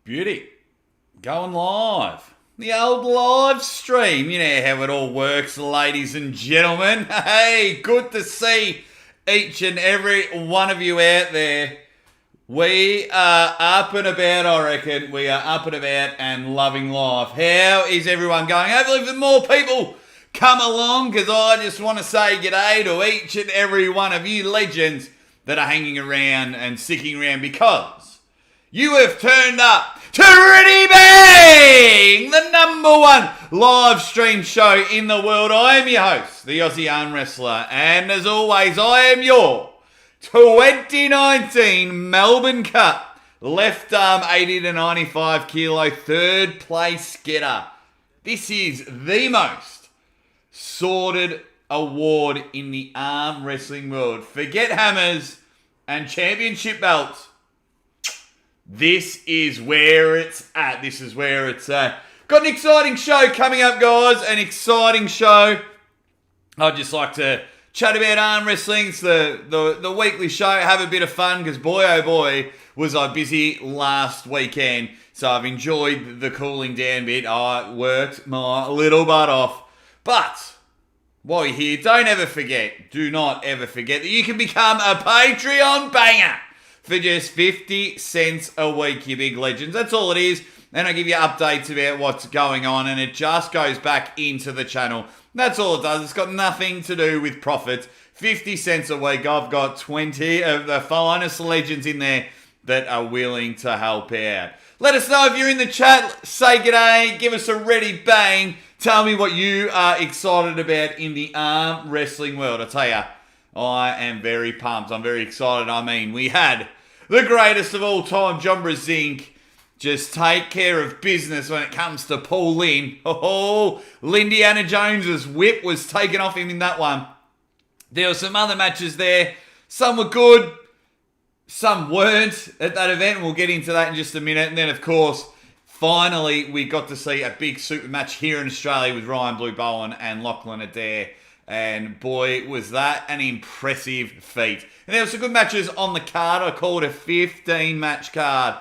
Beauty. Going live. The old live stream. You know how it all works, ladies and gentlemen. Hey, good to see each and every one of you out there. We are up and about, I reckon. We are up and about and loving life. How is everyone going? Hopefully the more people come along, because I just want to say g'day to each and every one of you legends that are hanging around and sticking around, because you have turned up to Ready Bang, the #1 live stream show in the world. I am your host, the Aussie Arm Wrestler, and as always, I am your 2019 Melbourne Cup left arm 80 to 95 kilo third place getter. This is the most sorted award in the arm wrestling world. Forget hammers and championship belts. This is where it's at. This is where it's at. Got an exciting show coming up, guys. An exciting show. I'd just like to chat about arm wrestling. It's the weekly show. Have a bit of fun, because boy, oh boy, was I busy last weekend. So I've enjoyed the cooling down bit. I worked my little butt off. But while you're here, do not ever forget that you can become a Patreon banger for just 50 cents a week, you big legends. That's all it is. And I give you updates about what's going on, and it just goes back into the channel. That's all it does. It's got nothing to do with profits. 50 cents a week. I've got 20 of the finest legends in there that are willing to help out. Let us know if you're in the chat. Say g'day. Give us a ready bang. Tell me what you are excited about in the arm wrestling world. I tell you, I am very pumped. I'm very excited. I mean, we had the greatest of all time, John Brzenk, just take care of business when it comes to Paul Linn. Oh, Indiana Jones's whip was taken off him in that one. There were some other matches there. Some were good, some weren't at that event. We'll get into that in just a minute. And then, of course, finally, we got to see a big super match here in Australia with Ryan Blue Bowen and Lachlan Adair. And boy, was that an impressive feat. And there were some good matches on the card. I called it a 15-match card.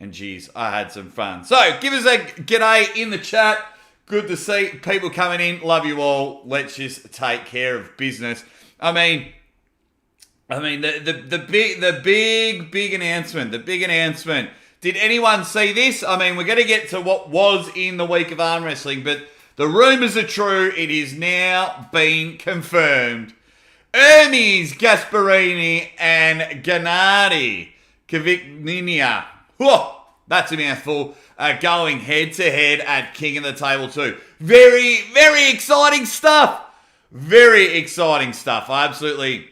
And geez, I had some fun. So, give us a g'day in the chat. Good to see people coming in. Love you all. Let's just take care of business. I mean, the big announcement. The big announcement. Did anyone see this? I mean, we're going to get to what was in the week of arm wrestling, but the rumours are true. It is now been confirmed. Hermes Gasparini and Gennady Kvikninia. Whoa, that's a mouthful. Going head-to-head at King of the Table 2. Very, very exciting stuff. Very exciting stuff. I absolutely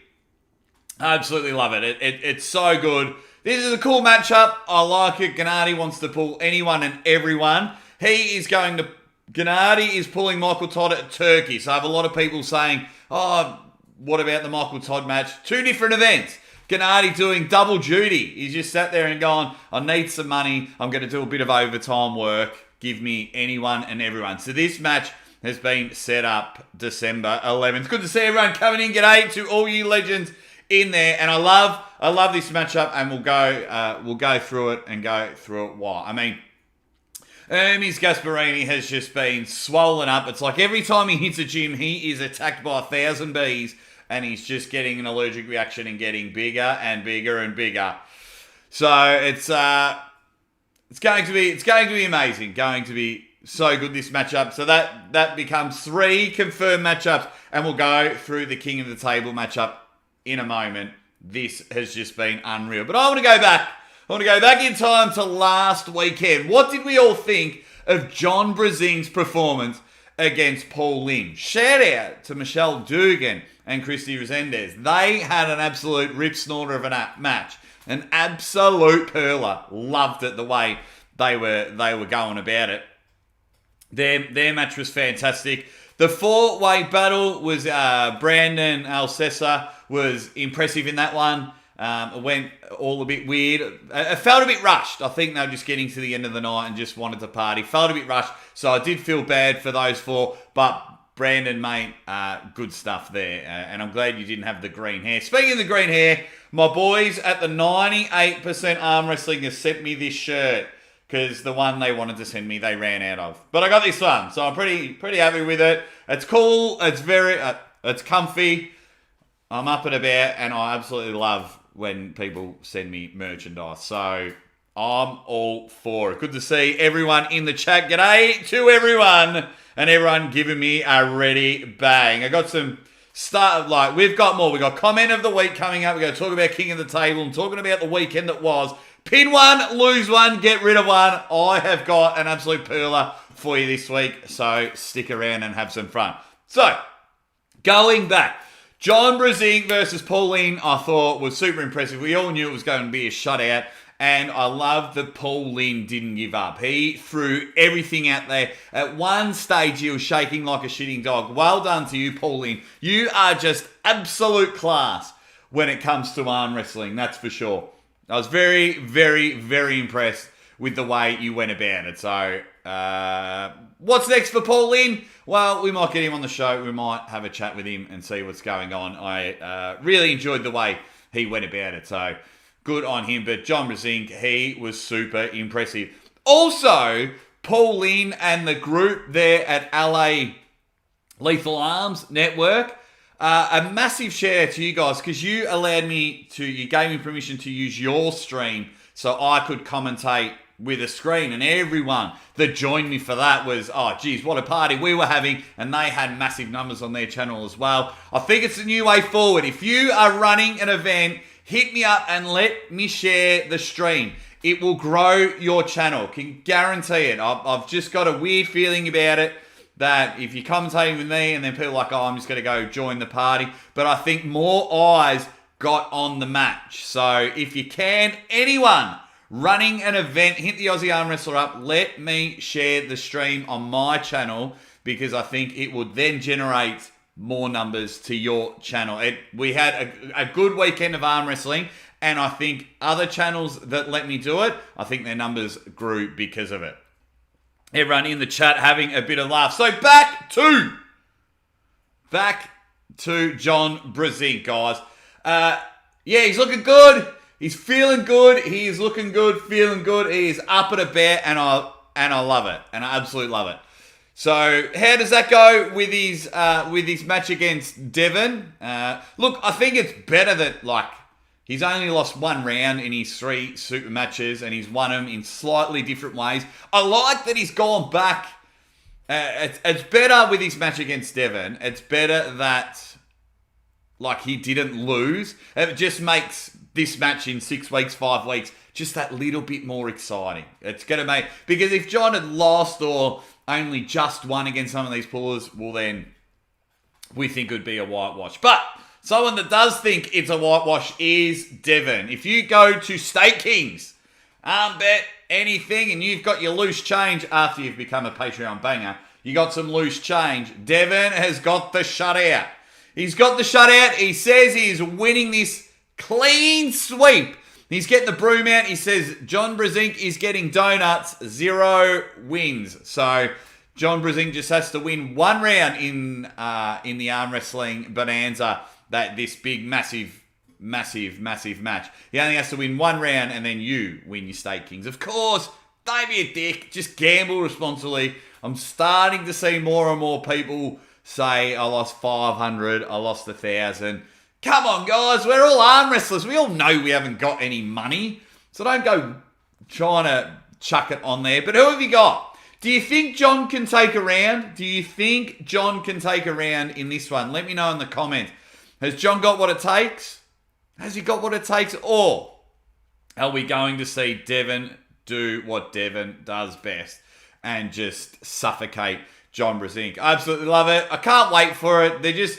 love it. It's so good. This is a cool matchup. I like it. Gennady wants to pull anyone and everyone. Gennady is pulling Michael Todd at Turkey. So I have a lot of people saying, oh, what about the Michael Todd match? Two different events. Gennady doing double duty. He's just sat there and gone, I need some money. I'm going to do a bit of overtime work. Give me anyone and everyone. So this match has been set up December 11th. Good to see everyone coming in. G'day to all you legends in there. And I love this matchup, and we'll go through it and go through it why. I mean, Hermes Gasparini has just been swollen up. It's like every time he hits a gym, he is attacked by 1,000 bees, and he's just getting an allergic reaction and getting bigger and bigger and bigger. So it's going to be amazing. Going to be so good, this matchup. So that becomes 3 confirmed matchups, and we'll go through the King of the Table matchup in a moment. This has just been unreal. But I want to go back in time to last weekend. What did we all think of John Brzenk's performance against Paul Linn? Shout out to Michelle Dugan and Christy Resendez. They had an absolute rip snorter of a match. An absolute perler. Loved it the way they were going about it. Their match was fantastic. The 4-way battle was Brandon Alcessa was impressive in that one. It went all a bit weird. It felt a bit rushed. I think they were just getting to the end of the night and just wanted to party. Felt a bit rushed, so I did feel bad for those 4. But Brandon, mate, good stuff there. And I'm glad you didn't have the green hair. Speaking of the green hair, my boys at the 98% Arm Wrestling have sent me this shirt. because the one they wanted to send me, they ran out of. But I got this one, so I'm pretty happy with it. It's cool. It's it's comfy. I'm up and about, and I absolutely love when people send me merchandise. So I'm all for it. Good to see everyone in the chat. G'day to everyone, and everyone giving me a ready bang. I got some we've got more. We've got comment of the week coming up. We're going to talk about King of the Table and talking about the weekend that was. Pin one, lose one, get rid of one. I have got an absolute perler for you this week, so stick around and have some fun. So, going back, John Brzenk versus Paul Linn, I thought was super impressive. We all knew it was going to be a shutout, and I love that Paul Linn didn't give up. He threw everything out there. At one stage, he was shaking like a shitting dog. Well done to you, Paul Linn. You are just absolute class when it comes to arm wrestling, that's for sure. I was very, very, very impressed with the way you went about it. So, what's next for Paul Linn? Well, we might get him on the show. We might have a chat with him and see what's going on. I really enjoyed the way he went about it. So, good on him. But John Brzenk, he was super impressive. Also, Paul Linn and the group there at LA Lethal Arms Network, a massive shout out to you guys because you gave me permission to use your stream so I could commentate with a screen, and everyone that joined me for that was, oh geez, what a party we were having, and they had massive numbers on their channel as well. I think it's a new way forward. If you are running an event, hit me up and let me share the stream. It will grow your channel, can guarantee it. I've just got a weird feeling about it, that if you're commentating with me and then people are like, oh, I'm just going to go join the party. But I think more eyes got on the match. So if you can, anyone running an event, hit the Aussie Arm Wrestler up. Let me share the stream on my channel because I think it would then generate more numbers to your channel. We had a good weekend of arm wrestling, and I think other channels that let me do it, I think their numbers grew because of it. Everyone in the chat having a bit of laugh. So back to John Brzenk, guys. Yeah, he's looking good. He's feeling good. He is looking good, feeling good. He is up and about, and I love it, and I absolutely love it. So how does that go with his match against Devon? Look, I think it's better that he's only lost one round in his 3 super matches, and he's won them in slightly different ways. I like that he's gone back. It's better with his match against Devon. It's better that he didn't lose. It just makes this match in 6 weeks, 5 weeks, just that little bit more exciting. It's going to make... Because if John had lost or only just won against some of these pullers, well then we think it would be a whitewash. But someone that does think it's a whitewash is Devon. If you go to State Kings, bet anything, and you've got your loose change after you've become a Patreon banger, you got some loose change. Devon has got the shutout. He's got the shutout. He says he is winning this clean sweep. He's getting the broom out. He says John Brzenk is getting donuts, 0 wins. So John Brzenk just has to win 1 round in the arm wrestling bonanza, this big, massive match. He only has to win 1 round, and then you win your State Kings. Of course, don't be a dick. Just gamble responsibly. I'm starting to see more and more people say, I lost 500, I lost 1,000. Come on, guys, we're all arm wrestlers. We all know we haven't got any money. So don't go trying to chuck it on there. But who have you got? Do you think John can take a round? Do you think John can take a round in this one? Let me know in the comments. Has John got what it takes? Has he got what it takes? Or are we going to see Devon do what Devon does best and just suffocate John Brzenk? I absolutely love it. I can't wait for it. They're just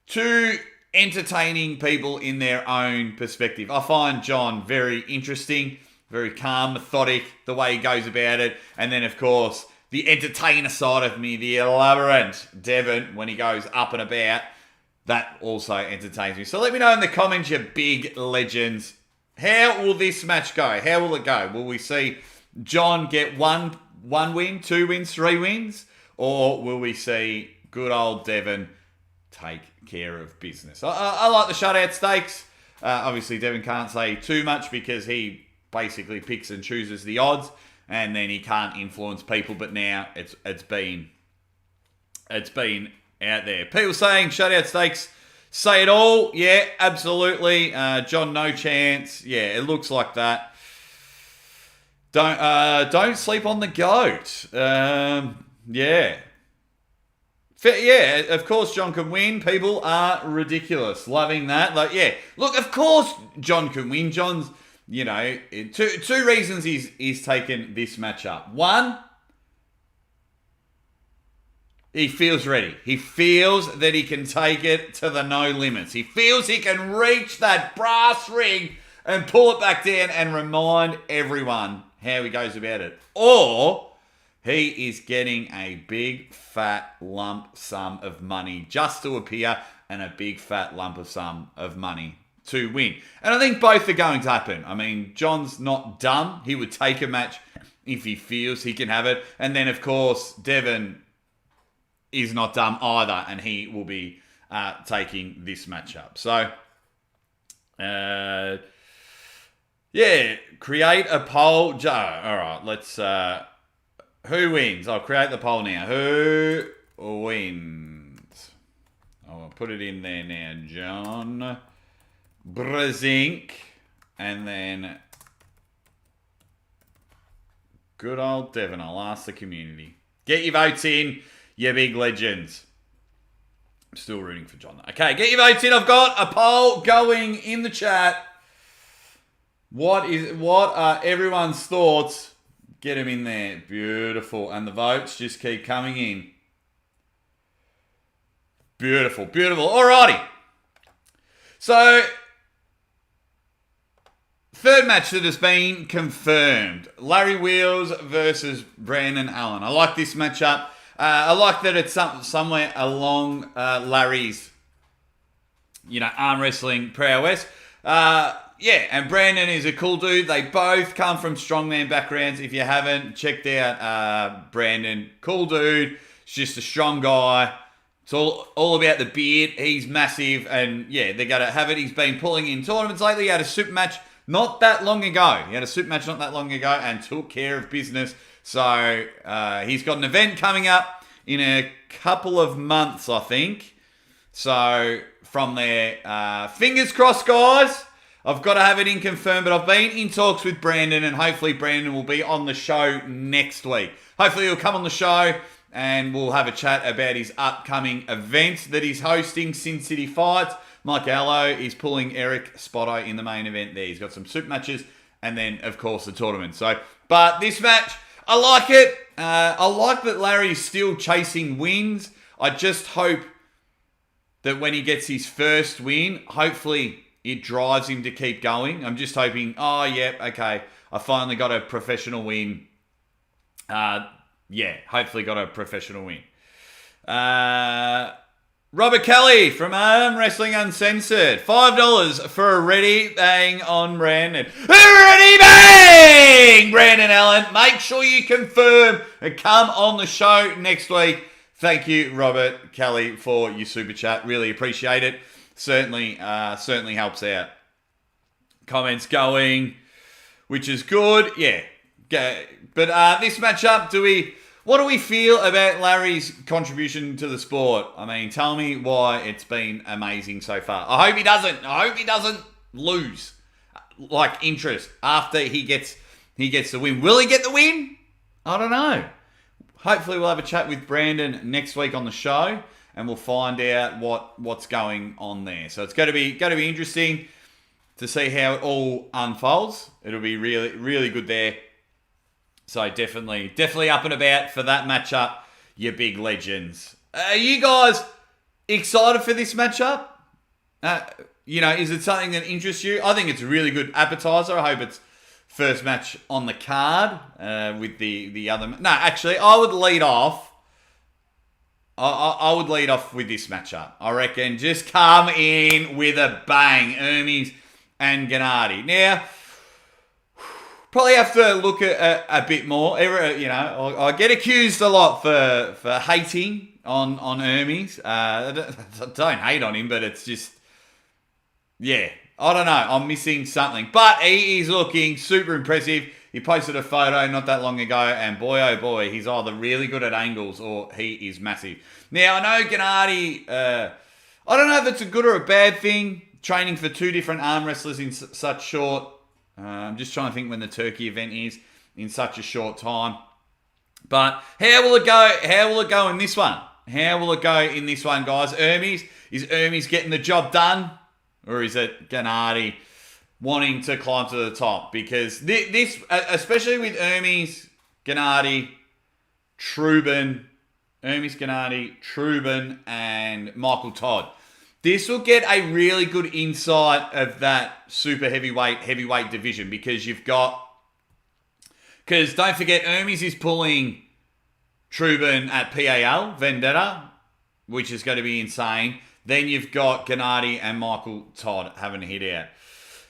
two entertaining people in their own perspective. I find John very interesting, very calm, methodic, the way he goes about it. And then, of course, the entertainer side of me, the elaborate Devon, when he goes up and about, that also entertains me. So let me know in the comments, you big legends. How will this match go? How will it go? Will we see John get one win, 2 wins, 3 wins? Or will we see good old Devon take care of business? I like the shutout stakes. Obviously, Devon can't say too much because he basically picks and chooses the odds. and then he can't influence people. But now it's been out there. People saying shutout stakes say it all. Yeah, absolutely. John, no chance. Yeah, it looks like that. Don't sleep on the goat. Yeah. Yeah, of course John can win. People are ridiculous. Loving that. Like, yeah. Look, of course John can win. John's, two reasons he's taken this matchup. One, he feels ready. He feels that he can take it to the no limits. He feels he can reach that brass ring and pull it back down and remind everyone how he goes about it. Or he is getting a big fat lump sum of money just to appear and a big fat lump of sum of money to win. And I think both are going to happen. I mean, John's not dumb. He would take a match if he feels he can have it. And then, of course, Devon is not dumb either, and he will be taking this matchup. So, yeah, create a poll. All right, let's... who wins? I'll create the poll now. Who wins? I'll put it in there now. John, Brzenk, and then good old Devon. I'll ask the community. Get your votes in, you big legends. I'm still rooting for John. Okay, get your votes in. I've got a poll going in the chat. What are everyone's thoughts? Get them in there. Beautiful. And the votes just keep coming in. Beautiful. Beautiful. Alrighty. So, third match that has been confirmed. Larry Wheels versus Brandon Allen. I like this matchup. I like that it's somewhere along Larry's, arm wrestling prowess. Yeah, and Brandon is a cool dude. They both come from strongman backgrounds. If you haven't checked out Brandon, cool dude. He's just a strong guy. It's all about the beard. He's massive, and yeah, they're going to have it. He's been pulling in tournaments lately. He had a super match not that long ago. And took care of business. So he's got an event coming up in a couple of months, I think. So from there, fingers crossed, guys. I've got to have it in confirmed, but I've been in talks with Brandon, and hopefully Brandon will be on the show next week. Hopefully he'll come on the show, and we'll have a chat about his upcoming event that he's hosting, Sin City Fights. Mike Allo is pulling Eric Spotto in the main event there. He's got some super matches, and then, of course, the tournament. So, but this match, I like it. I like that Larry's still chasing wins. I just hope that when he gets his first win, hopefully it drives him to keep going. I'm just hoping, okay, I finally got a professional win. Hopefully got a professional win. Robert Kelly from Arm Wrestling Uncensored. $5 for a ready bang on Brandon. Ready bang! Brandon Allen. Make sure you confirm and come on the show next week. Thank you, Robert Kelly, for your super chat. Really appreciate it. Certainly helps out. Comments going, which is good. Yeah. But this matchup, what do we feel about Larry's contribution to the sport? I mean, tell me why it's been amazing so far. I hope he doesn't lose interest after he gets the win. Will he get the win? I don't know. Hopefully we'll have a chat with Brandon next week on the show, and we'll find out what's going on there. So it's going to be interesting to see how it all unfolds. It'll be really, really good there. So definitely up and about for that matchup, you big legends. Are you guys excited for this matchup? Is it something that interests you? I think it's a really good appetizer. I hope it's first match on the card with the other... No, actually, I would lead off. I would lead off with this matchup. I reckon just come in with a bang. Hermes and Gennady. Now, probably have to look at a bit more. I get accused a lot for hating on Hermes. I don't hate on him, but it's just... Yeah, I don't know. I'm missing something. But he is looking super impressive. He posted a photo not that long ago, and boy, oh boy, he's either really good at angles or he is massive. Now, I know Gennady, I don't know if it's a good or a bad thing, training for 2 different arm wrestlers in such short, I'm just trying to think when the Turkey event is, in such a short time. But how will it go? How will it go in this one? How will it go in this one, guys? Is Hermes getting the job done? Or is it Gennady wanting to climb to the top? Because this, especially with Hermes, Gennady, Trubin, and Michael Todd, this will get a really good insight of that super heavyweight division, because don't forget, Hermes is pulling Trubin at PAL, Vendetta, which is going to be insane. Then you've got Gennady and Michael Todd having a hit out.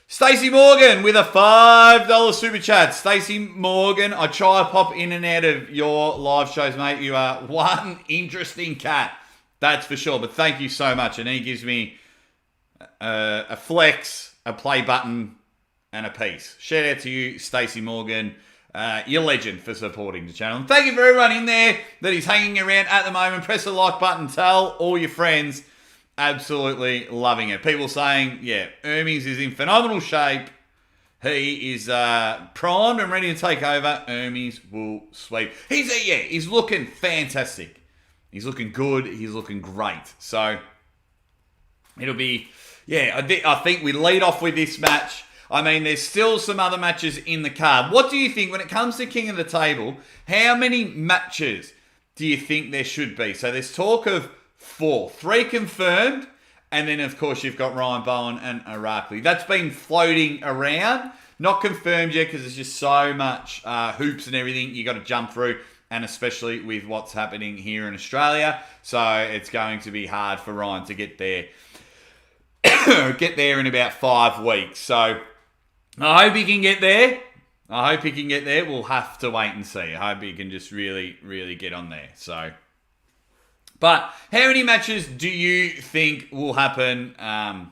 Stacey Morgan with a $5 super chat. Stacey Morgan, I try to pop in and out of your live shows, mate. You are one interesting cat. That's for sure. But thank you so much. And he gives me a flex, a play button, and a piece. Shout out to you, Stacey Morgan. You're a legend for supporting the channel. And thank you for everyone in there that is hanging around at the moment. Press the like button. Tell all your friends. Absolutely loving it. People saying, yeah, Hermes is in phenomenal shape. He is primed and ready to take over. Hermes will sweep. He's looking fantastic. He's looking good. He's looking great. So it'll be, I think we lead off with this match. I mean, there's still some other matches in the card. What do you think when it comes to King of the Table? How many matches do you think there should be? So there's talk of 4. 3 confirmed. And then, of course, you've got Ryan Bowen and Irakli. That's been floating around. Not confirmed yet because there's just so much hoops and everything you got to jump through. And especially with what's happening here in Australia. So it's going to be hard for Ryan to get there. Get there in about 5 weeks. So I hope he can get there. We'll have to wait and see. I hope he can just really, really get on there. So, but how many matches do you think will happen? How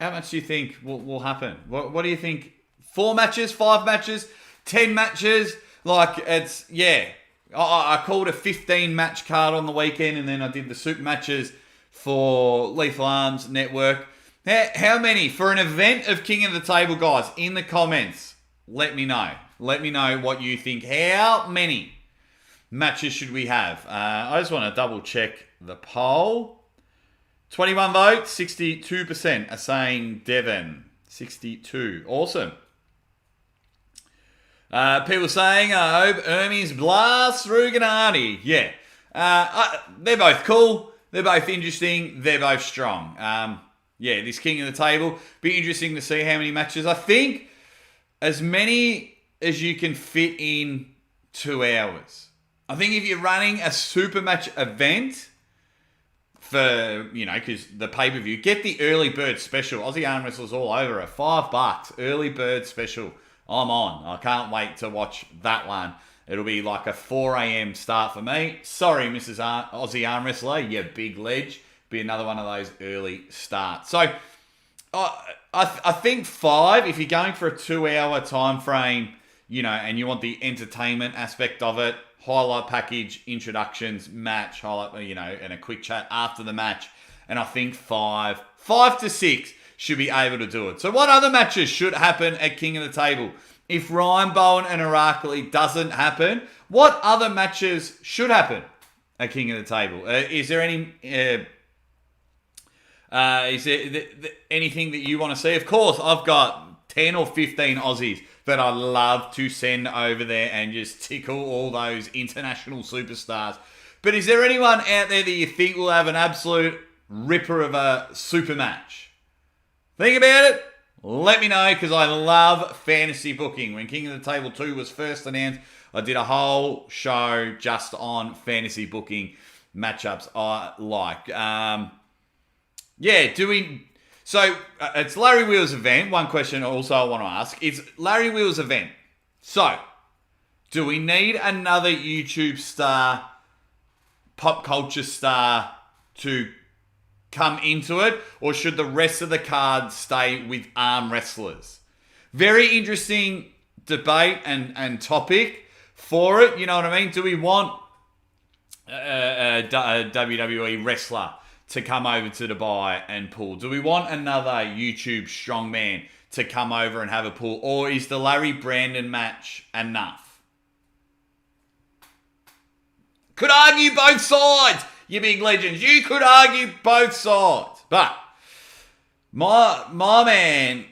much do you think will happen? What do you think? 4 matches? 5 matches? 10 matches? Like, it's, yeah. I called a 15 match card on the weekend, and then I did the super matches for Lethal Arms Network. How many? For an event of King of the Table, guys, in the comments, let me know. Let me know what you think. How many matches should we have? I just want to double check the poll. 21 votes, 62% are saying Devon. 62. Awesome. People saying, I hope Hermes blasts through Gennady. Yeah. They're both cool. They're both interesting. They're both strong. This King of the Table. Be interesting to see how many matches. I think as many as you can fit in 2 hours. I think if you're running a super match event for, because the pay-per-view, get the early bird special. Aussie Arm Wrestlers all over it. $5. Early bird special. I'm on. I can't wait to watch that one. It'll be like a 4 a.m. start for me. Sorry, Mrs. Aussie Arm Wrestler, you big ledge. Be another one of those early starts. So, I think 5, if you're going for a 2-hour time frame, and you want the entertainment aspect of it, highlight package, introductions, match, highlight, and a quick chat after the match. And I think 5 to 6 should be able to do it. So what other matches should happen at King of the Table? If Ryan Bowen and Irakli doesn't happen, what other matches should happen at King of the Table? Is there any... is there anything that you want to see? Of course, I've got 10 or 15 Aussies that I love to send over there and just tickle all those international superstars. But is there anyone out there that you think will have an absolute ripper of a super match? Think about it. Let me know, because I love fantasy booking. When King of the Table 2 was first announced, I did a whole show just on fantasy booking matchups I like. So it's Larry Wheels' event. One question also I want to ask is Larry Wheels' event. So, do we need another YouTube star, pop culture star to come into it, or should the rest of the card stay with arm wrestlers? very interesting debate and topic for it. You know what I mean? Do we want a WWE wrestler to come over to Dubai and pull? Do we want another YouTube strongman to come over and have a pull? Or is the Larry Brandon match enough? Could argue both sides, you big legends. You could argue both sides. But my man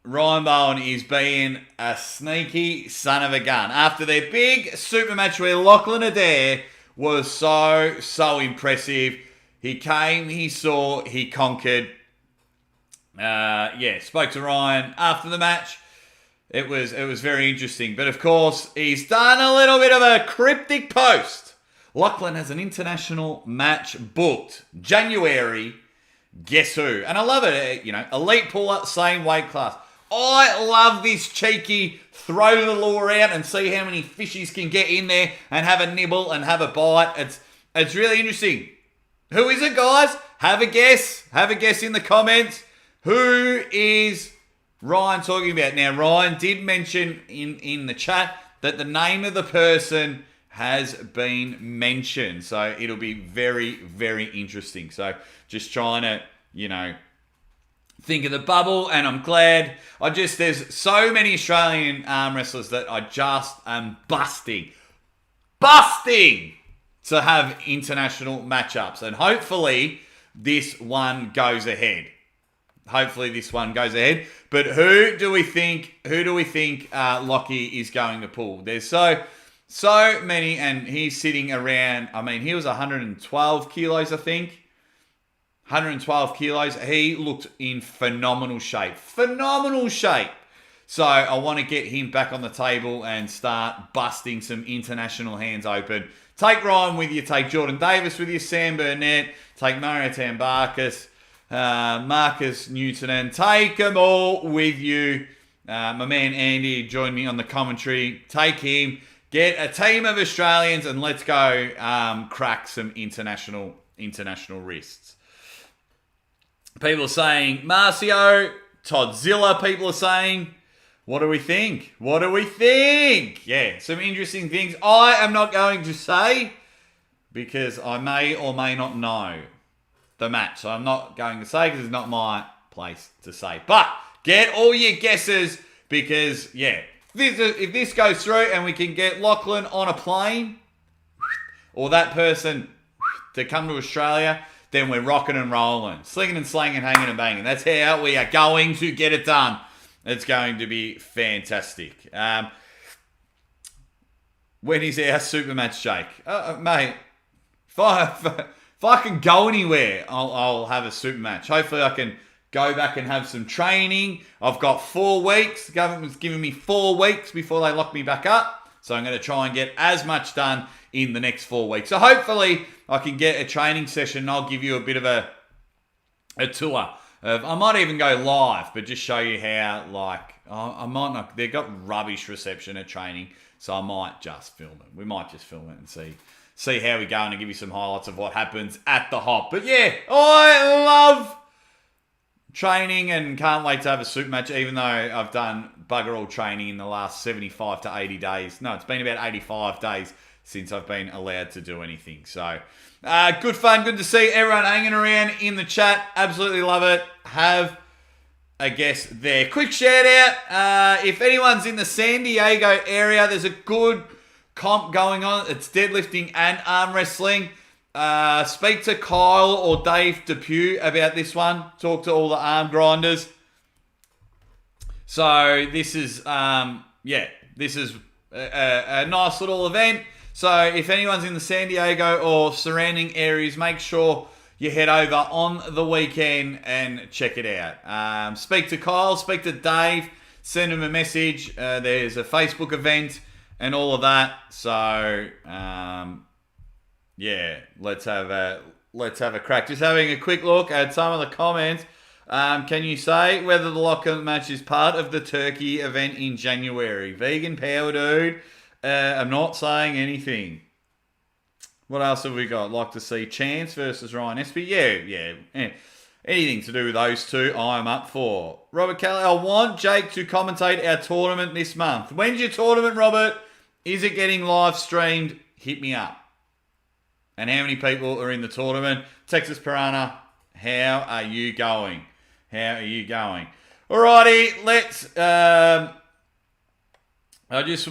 Ryan Bowen is being a sneaky son of a gun. After their big super match where Lachlan Adair was so impressive. He came, he saw, he conquered. Spoke to Ryan after the match. It was very interesting. But of course, he's done a little bit of a cryptic post. Lachlan has an international match booked. January, guess who? And I love it. Elite puller, same weight class. I love this cheeky throw the lure out and see how many fishies can get in there and have a nibble and have a bite. It's really interesting. Who is it, guys? Have a guess. Have a guess in the comments. Who is Ryan talking about? Now, Ryan did mention in the chat that the name of the person has been mentioned. So it'll be very, very interesting. So just trying to, think of the bubble, and I'm glad. There's so many Australian arm wrestlers that I just am busting to have international matchups, and hopefully this one goes ahead. But who do we think Lockie is going to pull? There's so many, and he's sitting around. I mean, he was 112 kilos, I think. 112 kilos. He looked in phenomenal shape. So I want to get him back on the table and start busting some international hands open. Take Ryan with you. Take Jordan Davis with you. Sam Burnett. Take Mario Tambarkas. Marcus Newton. And take them all with you. My man Andy joined me on the commentary. Take him. Get a team of Australians and let's go crack some international wrists. People are saying Marcio, Toddzilla, people are saying, what do we think? Yeah, some interesting things. I am not going to say because I may or may not know the match. So I'm not going to say because it's not my place to say. But get all your guesses because, if this goes through and we can get Lachlan on a plane or that person to come to Australia, then we're rocking and rolling. Slinging and slanging, hanging and banging. That's how we are going to get it done. It's going to be fantastic. When is our super match, Jake? Mate, if I can go anywhere, I'll have a super match. Hopefully I can go back and have some training. I've got 4 weeks. The government's giving me 4 weeks before they lock me back up. So I'm going to try and get as much done in the next 4 weeks. So hopefully I can get a training session and I'll give you a bit of a tour. I might even go live, but just show you how, I might not, they've got rubbish reception at training, so I might just film it. We might just film it and see how we go and give you some highlights of what happens at the hop. But yeah, I love training and can't wait to have a super match, even though I've done bugger all training in the last 75 to 80 days. No, it's been about 85 days since I've been allowed to do anything. So, good fun. Good to see everyone hanging around in the chat. Absolutely love it. Have a guess there. Quick shout out. If anyone's in the San Diego area, there's a good comp going on. It's deadlifting and arm wrestling. Speak to Kyle or Dave Depew about this one. Talk to all the arm grinders. So this is, this is a nice little event. So if anyone's in the San Diego or surrounding areas, make sure you head over on the weekend and check it out. Speak to Kyle, speak to Dave, send him a message. There's a Facebook event and all of that. So, let's have a crack. Just having a quick look at some of the comments. Can you say whether the Lachlan match is part of the Turkey event in January? Vegan power, dude. I'm not saying anything. What else have we got? Like to see Chance versus Ryan Espy. Yeah. Anything to do with those two, I'm up for. Robert Kelly, I want Jake to commentate our tournament this month. When's your tournament, Robert? Is it getting live streamed? Hit me up. And how many people are in the tournament? Texas Piranha, how are you going? How are you going? Alrighty, let's...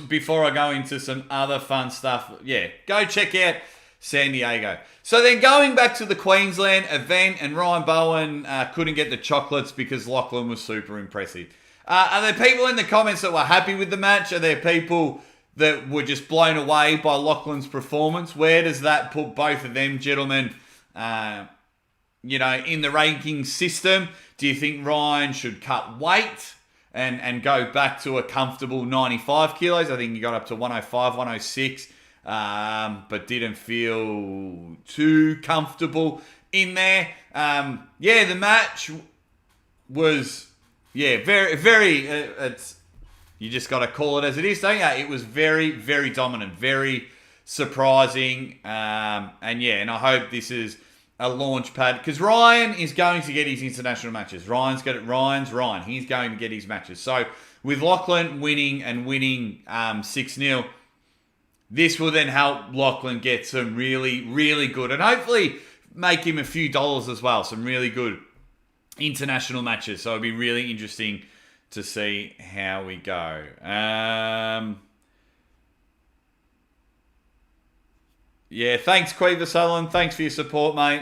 before I go into some other fun stuff, go check out San Diego. So then going back to the Queensland event, and Ryan Bowen couldn't get the chocolates because Lachlan was super impressive. Are there people in the comments that were happy with the match? Are there people that were just blown away by Lachlan's performance? Where does that put both of them gentlemen, in the ranking system? Do you think Ryan should cut weight and go back to a comfortable 95 kilos? I think he got up to 105, 106. But didn't feel too comfortable in there. The match was, very, very, you just got to call it as it is, don't you? It was very, very dominant, very surprising. And I hope this is a launch pad, because Ryan is going to get his international matches. Ryan. He's going to get his matches. So with Lachlan winning 6-0, this will then help Lachlan get some really, really good, and hopefully make him a few dollars as well. Some really good international matches. So it'll be really interesting to see how we go. Thanks, Queever Sutherland. Thanks for your support, mate.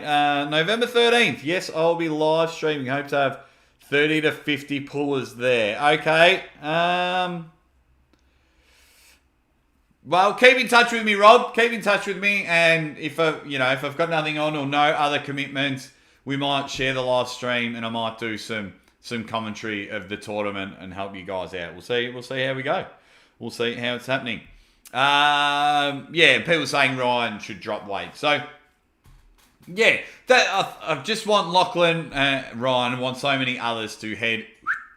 November 13th. Yes, I'll be live streaming. Hope to have 30 to 50 pullers there. Okay. Well, keep in touch with me, Rob. Keep in touch with me, and if I've got nothing on or no other commitments, we might share the live stream, and I might do some commentary of the tournament and help you guys out. We'll see how we go. We'll see how it's happening. People saying Ryan should drop weight. So, I just want Lachlan, Ryan, and want so many others to head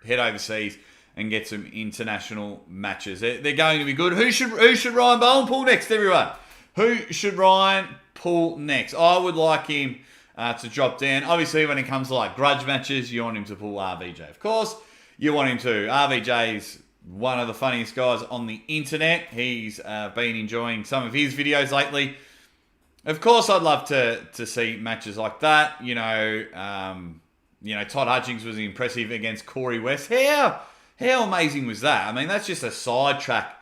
overseas and get some international matches. They're going to be good. Who should Ryan Bowen pull next, everyone? Who should Ryan pull next? I would like him to drop down. Obviously, when it comes to like grudge matches, you want him to pull RVJ. Of course, you want him to. RVJ's one of the funniest guys on the internet. He's been enjoying some of his videos lately. Of course, I'd love to see matches like that. Todd Hutchings was impressive against Corey West. How amazing was that? I mean, that's just a sidetrack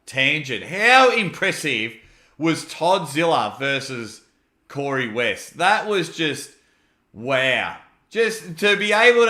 tangent. How impressive was Toddzilla versus Corey West? That was just, wow. Just to be able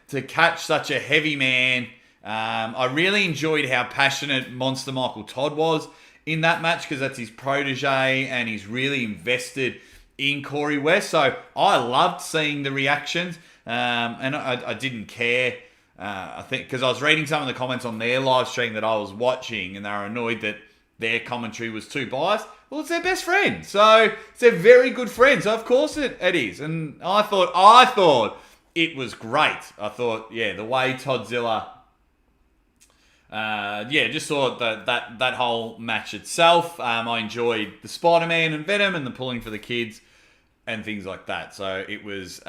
to catch such a heavy man. I really enjoyed how passionate Monster Michael Todd was in that match, because that's his protege and he's really invested in Corey West. So I loved seeing the reactions, and I didn't care. I think because I was reading some of the comments on their live stream that I was watching, and they were annoyed that their commentary was too biased. Well, it's their best friend, so it's a very good friend. So of course it is. And I thought it was great. I thought, the way Toddzilla, just thought that whole match itself. I enjoyed the Spider-Man and Venom and the pulling for the kids and things like that. So it was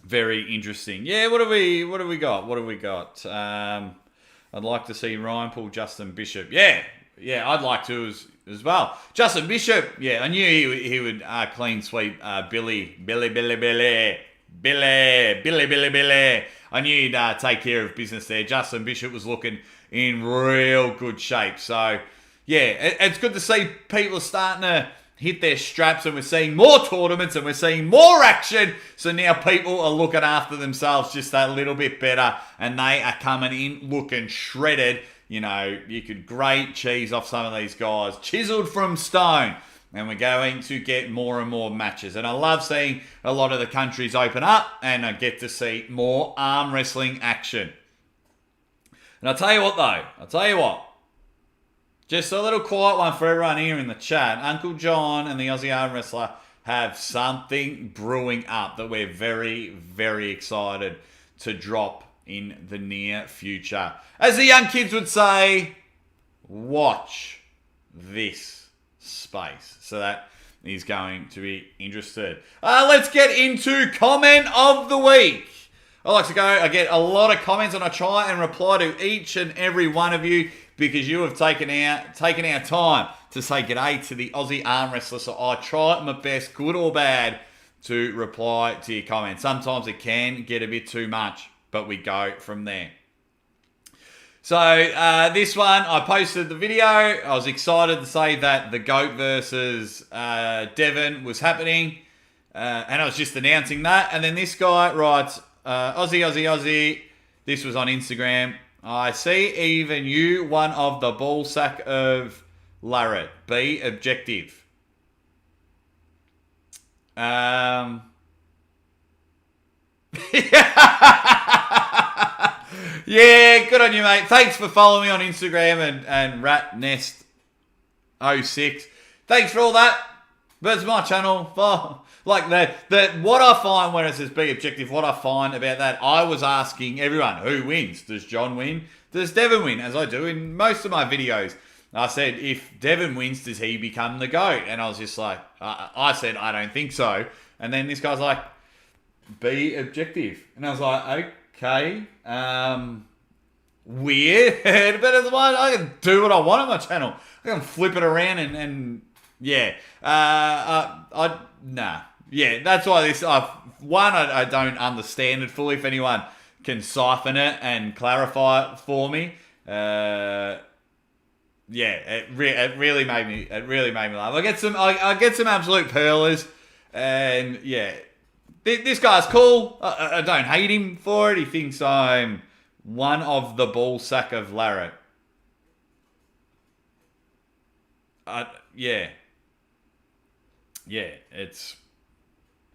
very interesting. What have we got? I'd like to see Ryan pull Justin Bishop. I'd like to as well. Justin Bishop, I knew he would clean sweep Billy. I knew he'd take care of business there. Justin Bishop was looking in real good shape. So, it's good to see people starting to hit their straps, and we're seeing more tournaments and we're seeing more action. So now people are looking after themselves just a little bit better, and they are coming in looking shredded. You could grate cheese off some of these guys, chiseled from stone. And we're going to get more and more matches. And I love seeing a lot of the countries open up, and I get to see more arm wrestling action. And I'll tell you what, just a little quiet one for everyone here in the chat. Uncle John and the Aussie Arm Wrestler have something brewing up that we're very, very excited to drop in the near future. As the young kids would say, watch this space. So that is going to be interested. Let's get into comment of the week. I get a lot of comments, and I try and reply to each and every one of you because you have taken our time to say g'day to the Aussie arm wrestler. So I try my best, good or bad, to reply to your comments. Sometimes it can get a bit too much, but we go from there. So this one, I posted the video. I was excited to say that the GOAT versus Devon was happening. And I was just announcing that. And then this guy writes, Aussie. This was on Instagram. I see even you, one of the ball sack of Larratt. Be objective. Yeah, good on you, mate. Thanks for following me on Instagram and RatNest06. Thanks for all that. But it's my channel. Like that, what I find when it says be objective, what I find about that, I was asking everyone, who wins? Does John win? Does Devon win? As I do in most of my videos. I said, if Devon wins, does he become the GOAT? And I was just like, I said, I don't think so. And then this guy's like, be objective. And I was like, okay, weird. But it's like, I can do what I want on my channel. I can flip it around and yeah. Nah. Yeah, that's why this, I don't understand it fully. If anyone can siphon it and clarify it for me, yeah, it really made me laugh. I get some absolute pearlers, and yeah, this guy's cool. I don't hate him for it. He thinks I'm one of the ball sack of Larratt. Yeah, it's.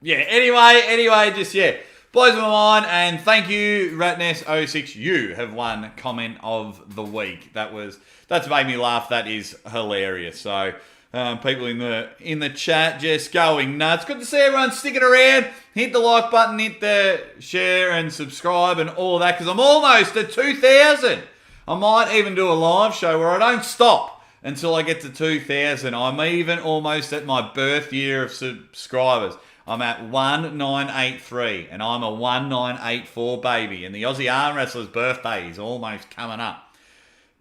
Yeah, anyway, just, yeah, blows my mind, and thank you, RatNest06, you have won comment of the week. That's made me laugh. That is hilarious. So, people in the chat just going nuts. Good to see everyone sticking around. Hit the like button, hit the share and subscribe and all of that, because I'm almost at 2,000. I might even do a live show where I don't stop until I get to 2,000. I'm even almost at my birth year of subscribers. I'm at 1983, and I'm a 1984 baby. And the Aussie arm wrestler's birthday is almost coming up.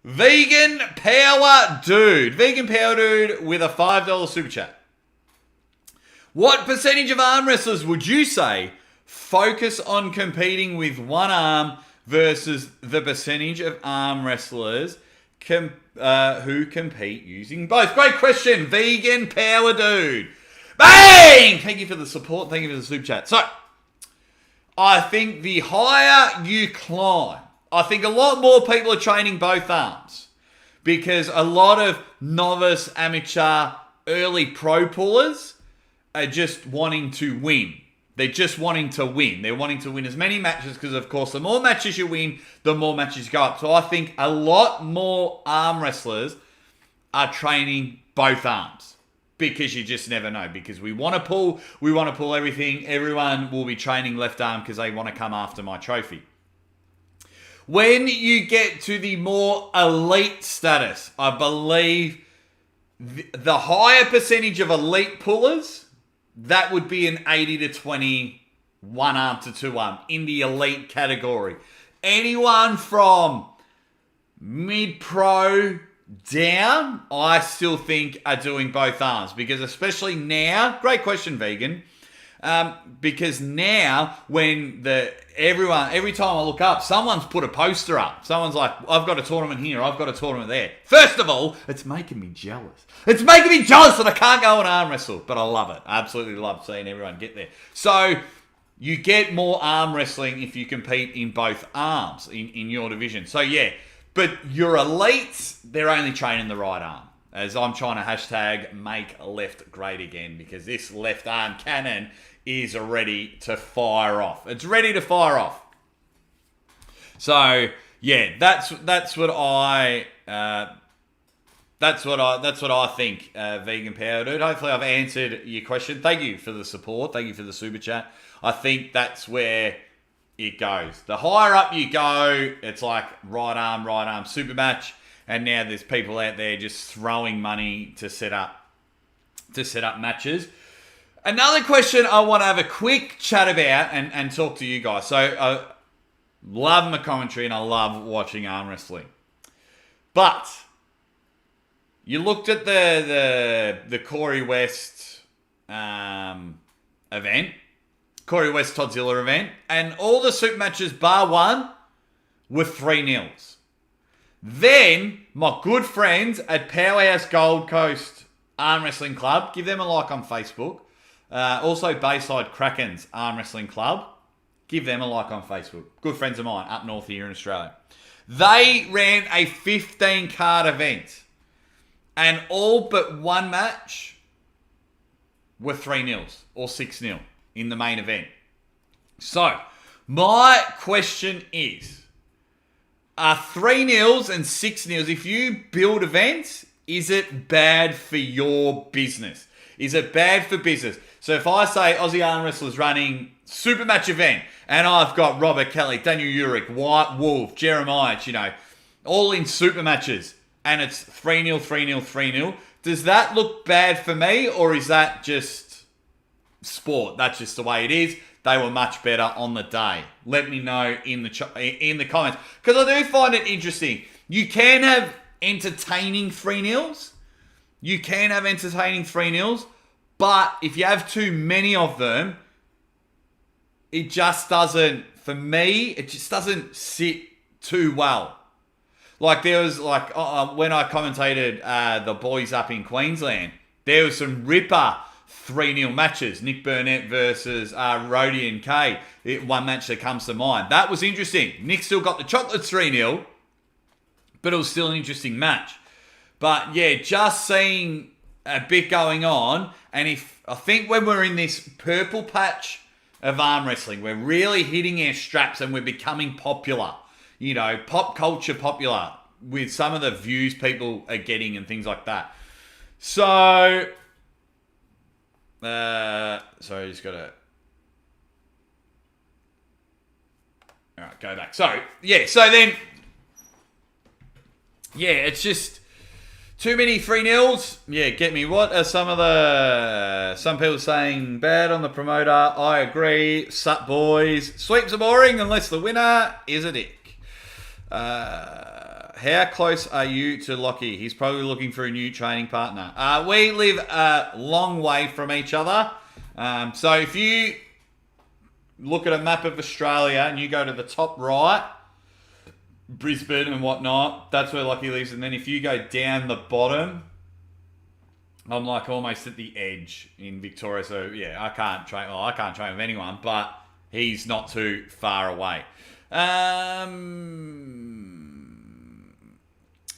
Vegan Power Dude with a $5 super chat. What percentage of arm wrestlers would you say focus on competing with one arm versus the percentage of arm wrestlers who compete using both? Great question, Vegan Power Dude. Bang! Thank you for the support. Thank you for the super chat. So, I think the higher you climb, I think a lot more people are training both arms, because a lot of novice, amateur, early pro pullers are just wanting to win. They're just wanting to win. They're wanting to win as many matches, because, of course, the more matches you win, the more matches go up. So I think a lot more arm wrestlers are training both arms. Because you just never know. Because we want to pull everything. Everyone will be training left arm because they want to come after my trophy. When you get to the more elite status, I believe the higher percentage of elite pullers, that would be an 80 to 20 one arm to two arm in the elite category. Anyone from mid-pro down, I still think are doing both arms, because especially now, great question, Vegan, because now when every time I look up, someone's put a poster up. Someone's like, I've got a tournament here, I've got a tournament there. First of all, it's making me jealous. It's making me jealous that I can't go and arm wrestle, but I love it. I absolutely love seeing everyone get there. So you get more arm wrestling if you compete in both arms in your division. So yeah. But your elites, they're only training the right arm. As I'm trying to hashtag make left great again, because this left arm cannon is ready to fire off. It's ready to fire off. So yeah, that's what I think. Vegan Power Dude. Hopefully I've answered your question. Thank you for the support. Thank you for the super chat. I think that's where it goes. The higher up you go, it's like right arm, super match. And now there's people out there just throwing money to set up to set up matches. Another question I want to have a quick chat about and talk to you guys. So I love my commentary and I love watching arm wrestling. But you looked at the Corey West event, Corey West Todzilla event, and all the super matches bar one were 3-0s. Then my good friends at Powerhouse Gold Coast Arm Wrestling Club, give them a like on Facebook. Also Bayside Krakens Arm Wrestling Club, give them a like on Facebook. Good friends of mine up north here in Australia. They ran a 15-card event, and all but one match were 3-0s or 6-0 in the main event. So, my question is, are 3-0s and 6-0s, if you build events, is it bad for your business? Is it bad for business? So if I say Aussie Arm Wrestlers running super match event, and I've got Robert Kelly, Daniel Urick, White Wolf, Jeremiah, all in super matches, and it's 3-0, 3-0, 3-0, does that look bad for me, or is that just sport? That's just the way it is. They were much better on the day. Let me know in the comments, because I do find it interesting. You can have entertaining 3-0s. You can have entertaining 3-0s, but if you have too many of them, it just doesn't, for me, it just doesn't sit too well. Like there was when I commentated the boys up in Queensland, there was some ripper 3-0 matches. Nick Burnett versus Rhodey and Kay. One match that comes to mind. That was interesting. Nick still got the chocolates 3-0, but it was still an interesting match. But yeah, just seeing a bit going on, and I think when we're in this purple patch of arm wrestling, we're really hitting our straps and we're becoming popular. Pop culture popular with some of the views people are getting and things like that. So, sorry, just got to... All right, go back. So then... Yeah, it's just... Too many 3-0s? Yeah, get me. What are some people saying bad on the promoter? I agree. Sup, boys. Sweeps are boring unless the winner is a dick. How close are you to Lockie? He's probably looking for a new training partner. We live a long way from each other. So if you look at a map of Australia and you go to the top right, Brisbane and whatnot, that's where Lockie lives. And then if you go down the bottom, I'm like almost at the edge in Victoria. So yeah, I can't train with anyone, but he's not too far away.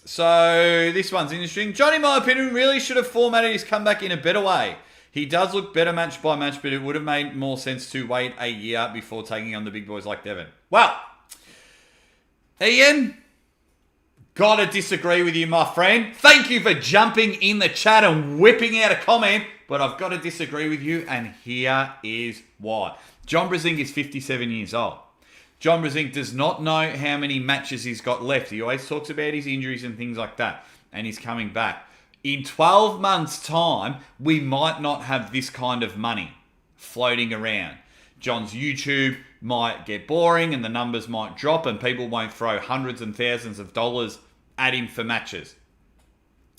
So this one's interesting. Johnny, in my opinion, really should have formatted his comeback in a better way. He does look better match by match, but it would have made more sense to wait a year before taking on the big boys like Devon. Well, Ian, gotta disagree with you, my friend. Thank you for jumping in the chat and whipping out a comment, but I've got to disagree with you, and here is why. John Brzenk is 57 years old. John Brzenk does not know how many matches he's got left. He always talks about his injuries and things like that, and he's coming back. In 12 months' time, we might not have this kind of money floating around. John's YouTube might get boring and the numbers might drop and people won't throw hundreds and thousands of dollars at him for matches.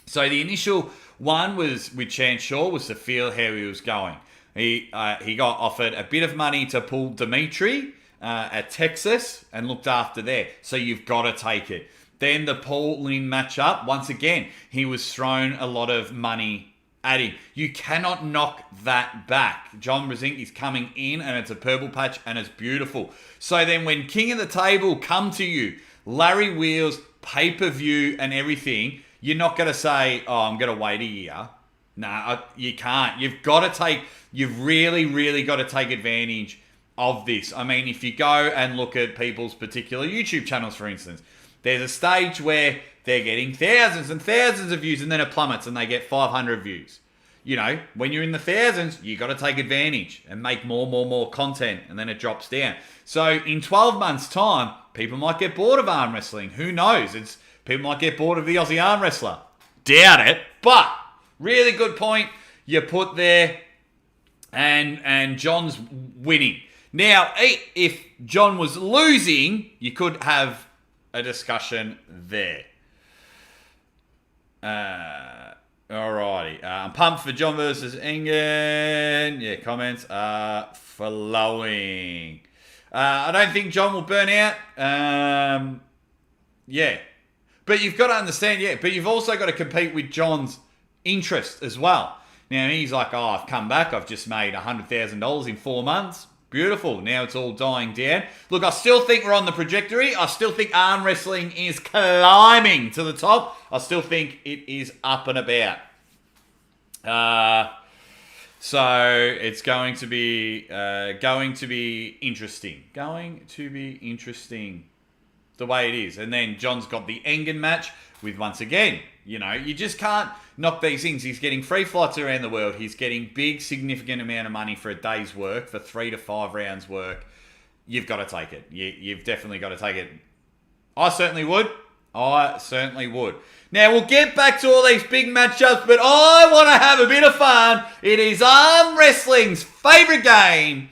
So the initial one was with Chance Shaw was to feel how he was going. He got offered a bit of money to pull Dimitri at Texas and looked after there. So you've got to take it. Then the Paul Linn matchup, once again, he was thrown a lot of money at him. You cannot knock that back. John Brzenk is coming in and it's a purple patch and it's beautiful. So then when King of the Table come to you, Larry Wheels, pay-per-view and everything, you're not going to say, oh, I'm going to wait a year. No, you can't. You've really, really got to take advantage of this. I mean, if you go and look at people's particular YouTube channels, for instance, there's a stage where they're getting thousands and thousands of views and then it plummets and they get 500 views. When you're in the thousands, you got to take advantage and make more content and then it drops down. So in 12 months' time, people might get bored of arm wrestling. Who knows? People might get bored of the Aussie arm wrestler. Doubt it, but really good point. you put there, and John's winning. Now, if John was losing, you could have a discussion there. Alrighty. I'm pumped for John versus Engen. Yeah, comments are flowing. I don't think John will burn out. Yeah. But you've got to understand, but you've also got to compete with John's interest as well. Now, he's like, I've come back. I've just made $100,000 in 4 months. Beautiful. Now it's all dying down. Look, I still think we're on the trajectory. I still think arm wrestling is climbing to the top. I still think it is up and about. So it's going to be interesting. Going to be interesting the way it is. And then John's got the Engen match with, once again, you just can't knock these things. He's getting free flights around the world. He's getting big, significant amount of money for a day's work, for 3 to 5 rounds work. You've got to take it. You've definitely got to take it. I certainly would. Now, we'll get back to all these big matchups, but I want to have a bit of fun. It is arm wrestling's favourite game.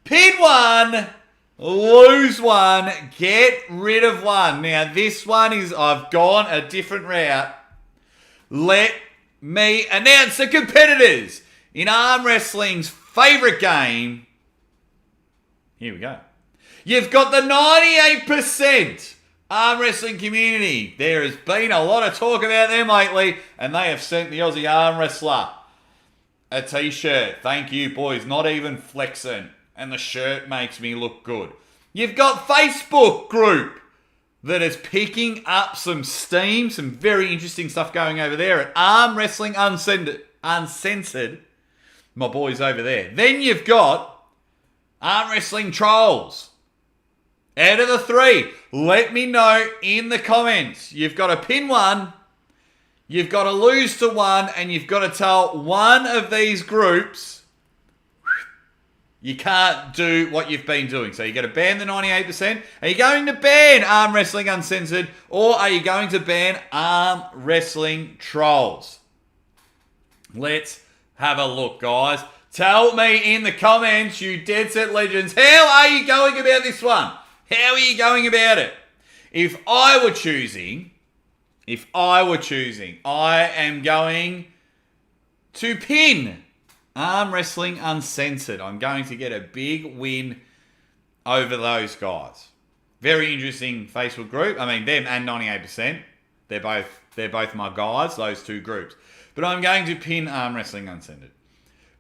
Pin one, lose one, get rid of one. Now, this one is, I've gone a different route. Let me announce the competitors in arm wrestling's favourite game. Here we go. You've got the 98% arm wrestling community. There has been a lot of talk about them lately, and they have sent the Aussie arm wrestler a t-shirt. Thank you, boys. Not even flexing. And the shirt makes me look good. You've got Facebook group that is picking up some steam, some very interesting stuff going over there at Arm Wrestling Uncensored. My boys over there. Then you've got Arm Wrestling Trolls. Out of the 3, let me know in the comments. You've got to pin one, you've got to lose to one, and you've got to tell one of these groups you can't do what you've been doing. So you're going to ban the 98%. Are you going to ban Arm Wrestling Uncensored, or are you going to ban Arm Wrestling Trolls? Let's have a look, guys. Tell me in the comments, you Dead Set Legends, how are you going about this one? How are you going about it? If I were choosing, I am going to pin Arm Wrestling Uncensored. I'm going to get a big win over those guys. Very interesting Facebook group. I mean, them and 98%. They're both my guys, those two groups. But I'm going to pin Arm Wrestling Uncensored.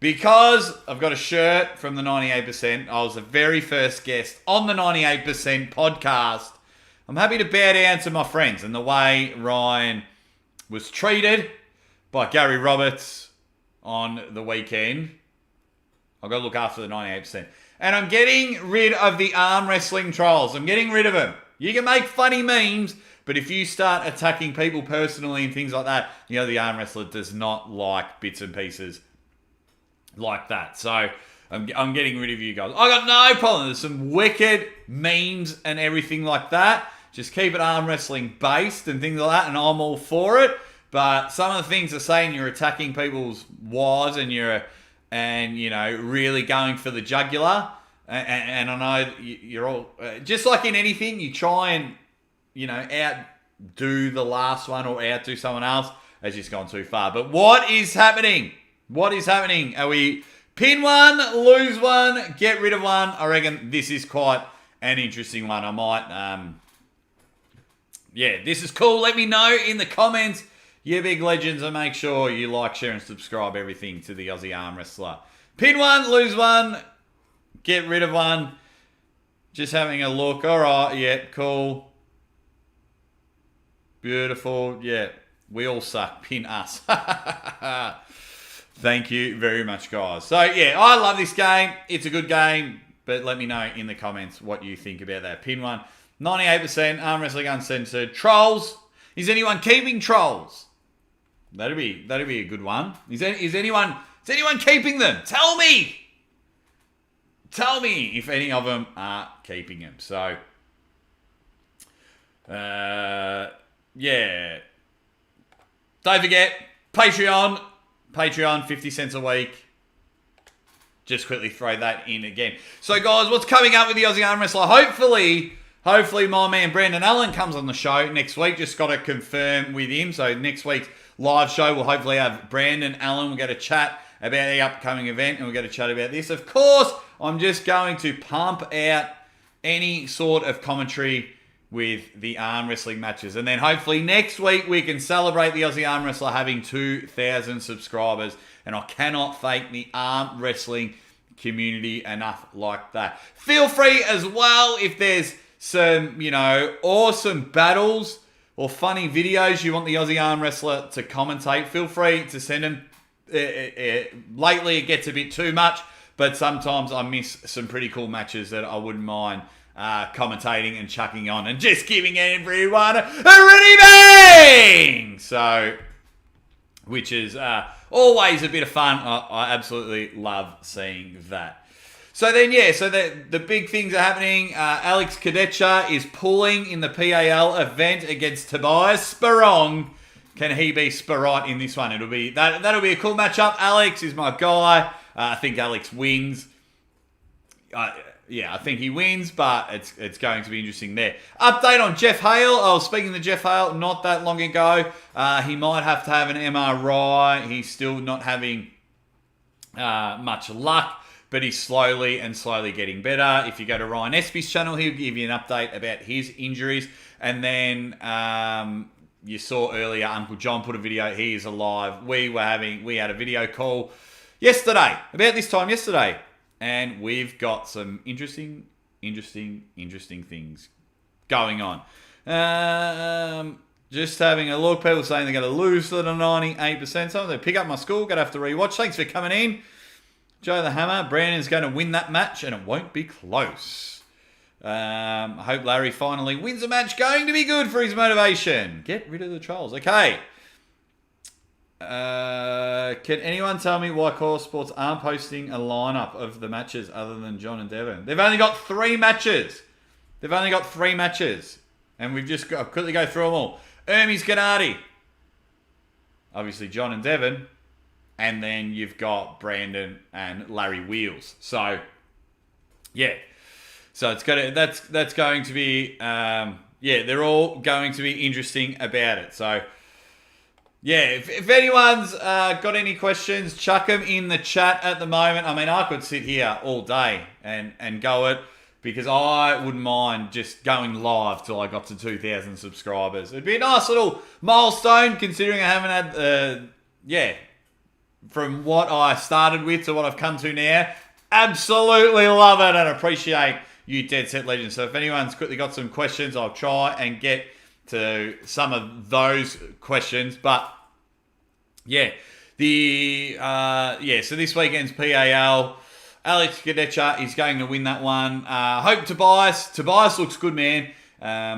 Because I've got a shirt from the 98%. I was the very first guest on the 98% podcast. I'm happy to bow down to my friends and the way Ryan was treated by Gary Roberts on the weekend. I've got to look after the 98%. And I'm getting rid of the arm wrestling trolls. I'm getting rid of them. You can make funny memes, but if you start attacking people personally and things like that, the arm wrestler does not like bits and pieces like that. So I'm getting rid of you guys. I got no problem. There's some wicked memes and everything like that. Just keep it arm wrestling based and things like that, and I'm all for it. But some of the things are saying you're attacking people's wives and you're really going for the jugular. And I know you're all just like in anything. You try and outdo the last one or outdo someone else. Has just gone too far. But what is happening? What is happening? Are we pin one, lose one, get rid of one? I reckon this is quite an interesting one. I might, this is cool. Let me know in the comments, you big legends, and make sure you like, share, and subscribe everything to the Aussie Arm Wrestler. Pin one, lose one, get rid of one. Just having a look. All right, yeah, cool. Beautiful, yeah. We all suck. Pin us. Thank you very much, guys. So, yeah, I love this game. It's a good game, but let me know in the comments what you think about that. Pin one, 98%, Arm Wrestling Uncensored. Trolls. Is anyone keeping trolls? That'd be a good one. Is anyone keeping them? Tell me. Tell me if any of them are keeping them. So, yeah. Don't forget, Patreon. Patreon, 50 cents a week. Just quickly throw that in again. So, guys, what's coming up with the Aussie Arm Wrestler? Hopefully my man Brandon Allen comes on the show next week. Just got to confirm with him. So next week's live show, we'll hopefully have Brandon Allen. We're going to chat about the upcoming event, and we're going to chat about this. Of course, I'm just going to pump out any sort of commentary with the arm wrestling matches. And then hopefully next week we can celebrate the Aussie Arm Wrestler having 2,000 subscribers. And I cannot thank the arm wrestling community enough like that. Feel free as well, if there's some, awesome battles or funny videos you want the Aussie Arm Wrestler to commentate, feel free to send them. Lately it gets a bit too much, but sometimes I miss some pretty cool matches that I wouldn't mind commentating and chucking on and just giving everyone a ready bang! So, which is always a bit of fun. I absolutely love seeing that. So then, the big things are happening. Alex Kadecha is pulling in the PAL event against Tobias Sparong. Can he be Sparot in this one? That'll be a cool matchup. Alex is my guy. I think Alex wins. I think he wins, but it's going to be interesting there. Update on Jeff Hale. I was speaking to Jeff Hale not that long ago. He might have to have an MRI. He's still not having much luck, but he's slowly getting better. If you go to Ryan Espy's channel, he'll give you an update about his injuries. And then you saw earlier, Uncle John put a video. He is alive. We had a video call about this time yesterday. And we've got some interesting things going on. Just having a look. People saying they're going to lose to the 98%. Some of them pick up my score. Going to have to rewatch. Thanks for coming in. Joe the Hammer. Brandon's going to win that match, and it won't be close. I hope Larry finally wins a match. Going to be good for his motivation. Get rid of the trolls. Okay. Can anyone tell me why Core Sports aren't posting a lineup of the matches other than John and Devon? They've only got 3 matches. And we've just got to quickly go through them all. Hermes Gennady. Obviously John and Devon. And then you've got Brandon and Larry Wheels. So, yeah. So that's going to be, they're all going to be interesting about it. So, yeah, if anyone's got any questions, chuck them in the chat at the moment. I mean, I could sit here all day and go it, because I wouldn't mind just going live till I got to 2,000 subscribers. It'd be a nice little milestone, considering I haven't had, from what I started with to what I've come to now. Absolutely love it and appreciate you Dead Set Legends. So if anyone's quickly got some questions, I'll try and get to some of those questions. But so this weekend's PAL, Alex Kadecha is going to win that one. Hope Tobias looks good, man.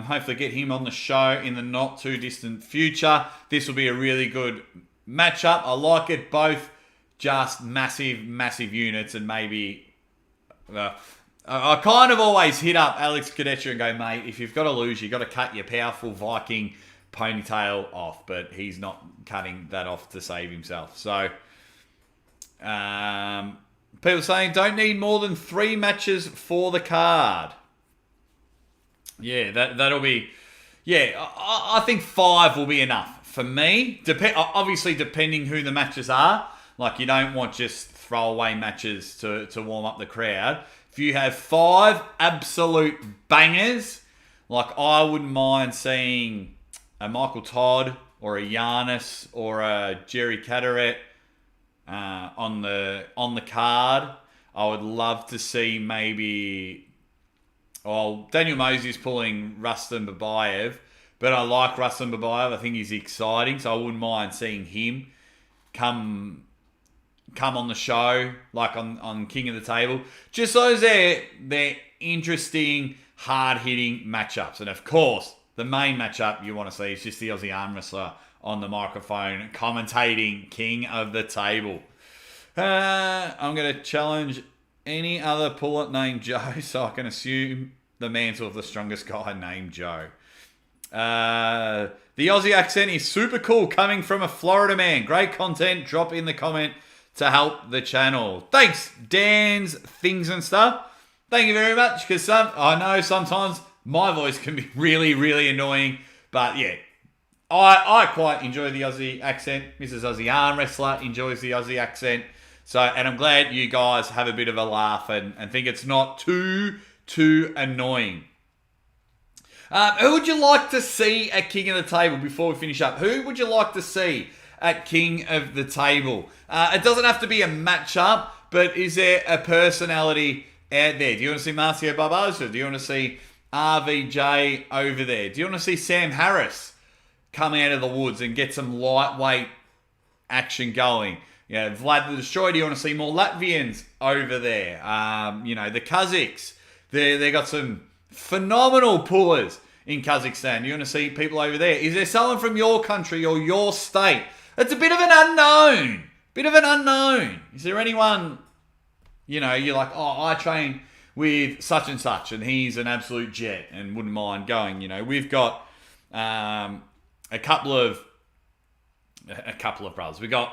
Hopefully get him on the show in the not too distant future. This will be a really good matchup. I like it. Both just massive units, and maybe I kind of always hit up Alex Kadecha and go, mate, if you've got to lose, you've got to cut your powerful Viking ponytail off. But he's not cutting that off to save himself. So, people saying don't need more than 3 matches for the card. Yeah, that'll be... Yeah, I think 5 will be enough for me. Obviously, depending who the matches are. Like, you don't want just throwaway matches to warm up the crowd. If you have 5 absolute bangers, like I wouldn't mind seeing a Michael Todd or a Giannis or a Jerry Caderet on the card. I would love to see maybe... Well, Daniel Mosey's pulling Rustam Babayev, but I like Rustam Babayev. I think he's exciting, so I wouldn't mind seeing him come on the show, like on King of the Table. Just so they're interesting, hard-hitting matchups. And of course, the main matchup you want to see is just the Aussie Arm Wrestler on the microphone commentating King of the Table. I'm going to challenge any other puller named Joe, so I can assume the mantle of the strongest guy named Joe. The The Aussie accent is super cool coming from a Florida man. Great content. Drop in the comment to help the channel. Thanks, Dan's Things and Stuff. Thank you very much, because I know sometimes my voice can be really, really annoying. But yeah, I quite enjoy the Aussie accent. Mrs. Aussie Arm Wrestler enjoys the Aussie accent. So, and I'm glad you guys have a bit of a laugh and think it's not too annoying. Who would you like to see at King of the Table before we finish up? Who would you like to see at King of the Table? It doesn't have to be a matchup, but is there a personality out there? Do you want to see Marcio Barbosa? Do you want to see RVJ over there? Do you want to see Sam Harris come out of the woods and get some lightweight action going? Vlad the Destroyer, do you want to see more Latvians over there? The Kazakhs, they got some phenomenal pullers in Kazakhstan. Do you want to see people over there? Is there someone from your country or your state? It's a bit of an unknown. Is there anyone, you're like, I train with such and such, and he's an absolute jet and wouldn't mind going. We've got a couple of brothers. We got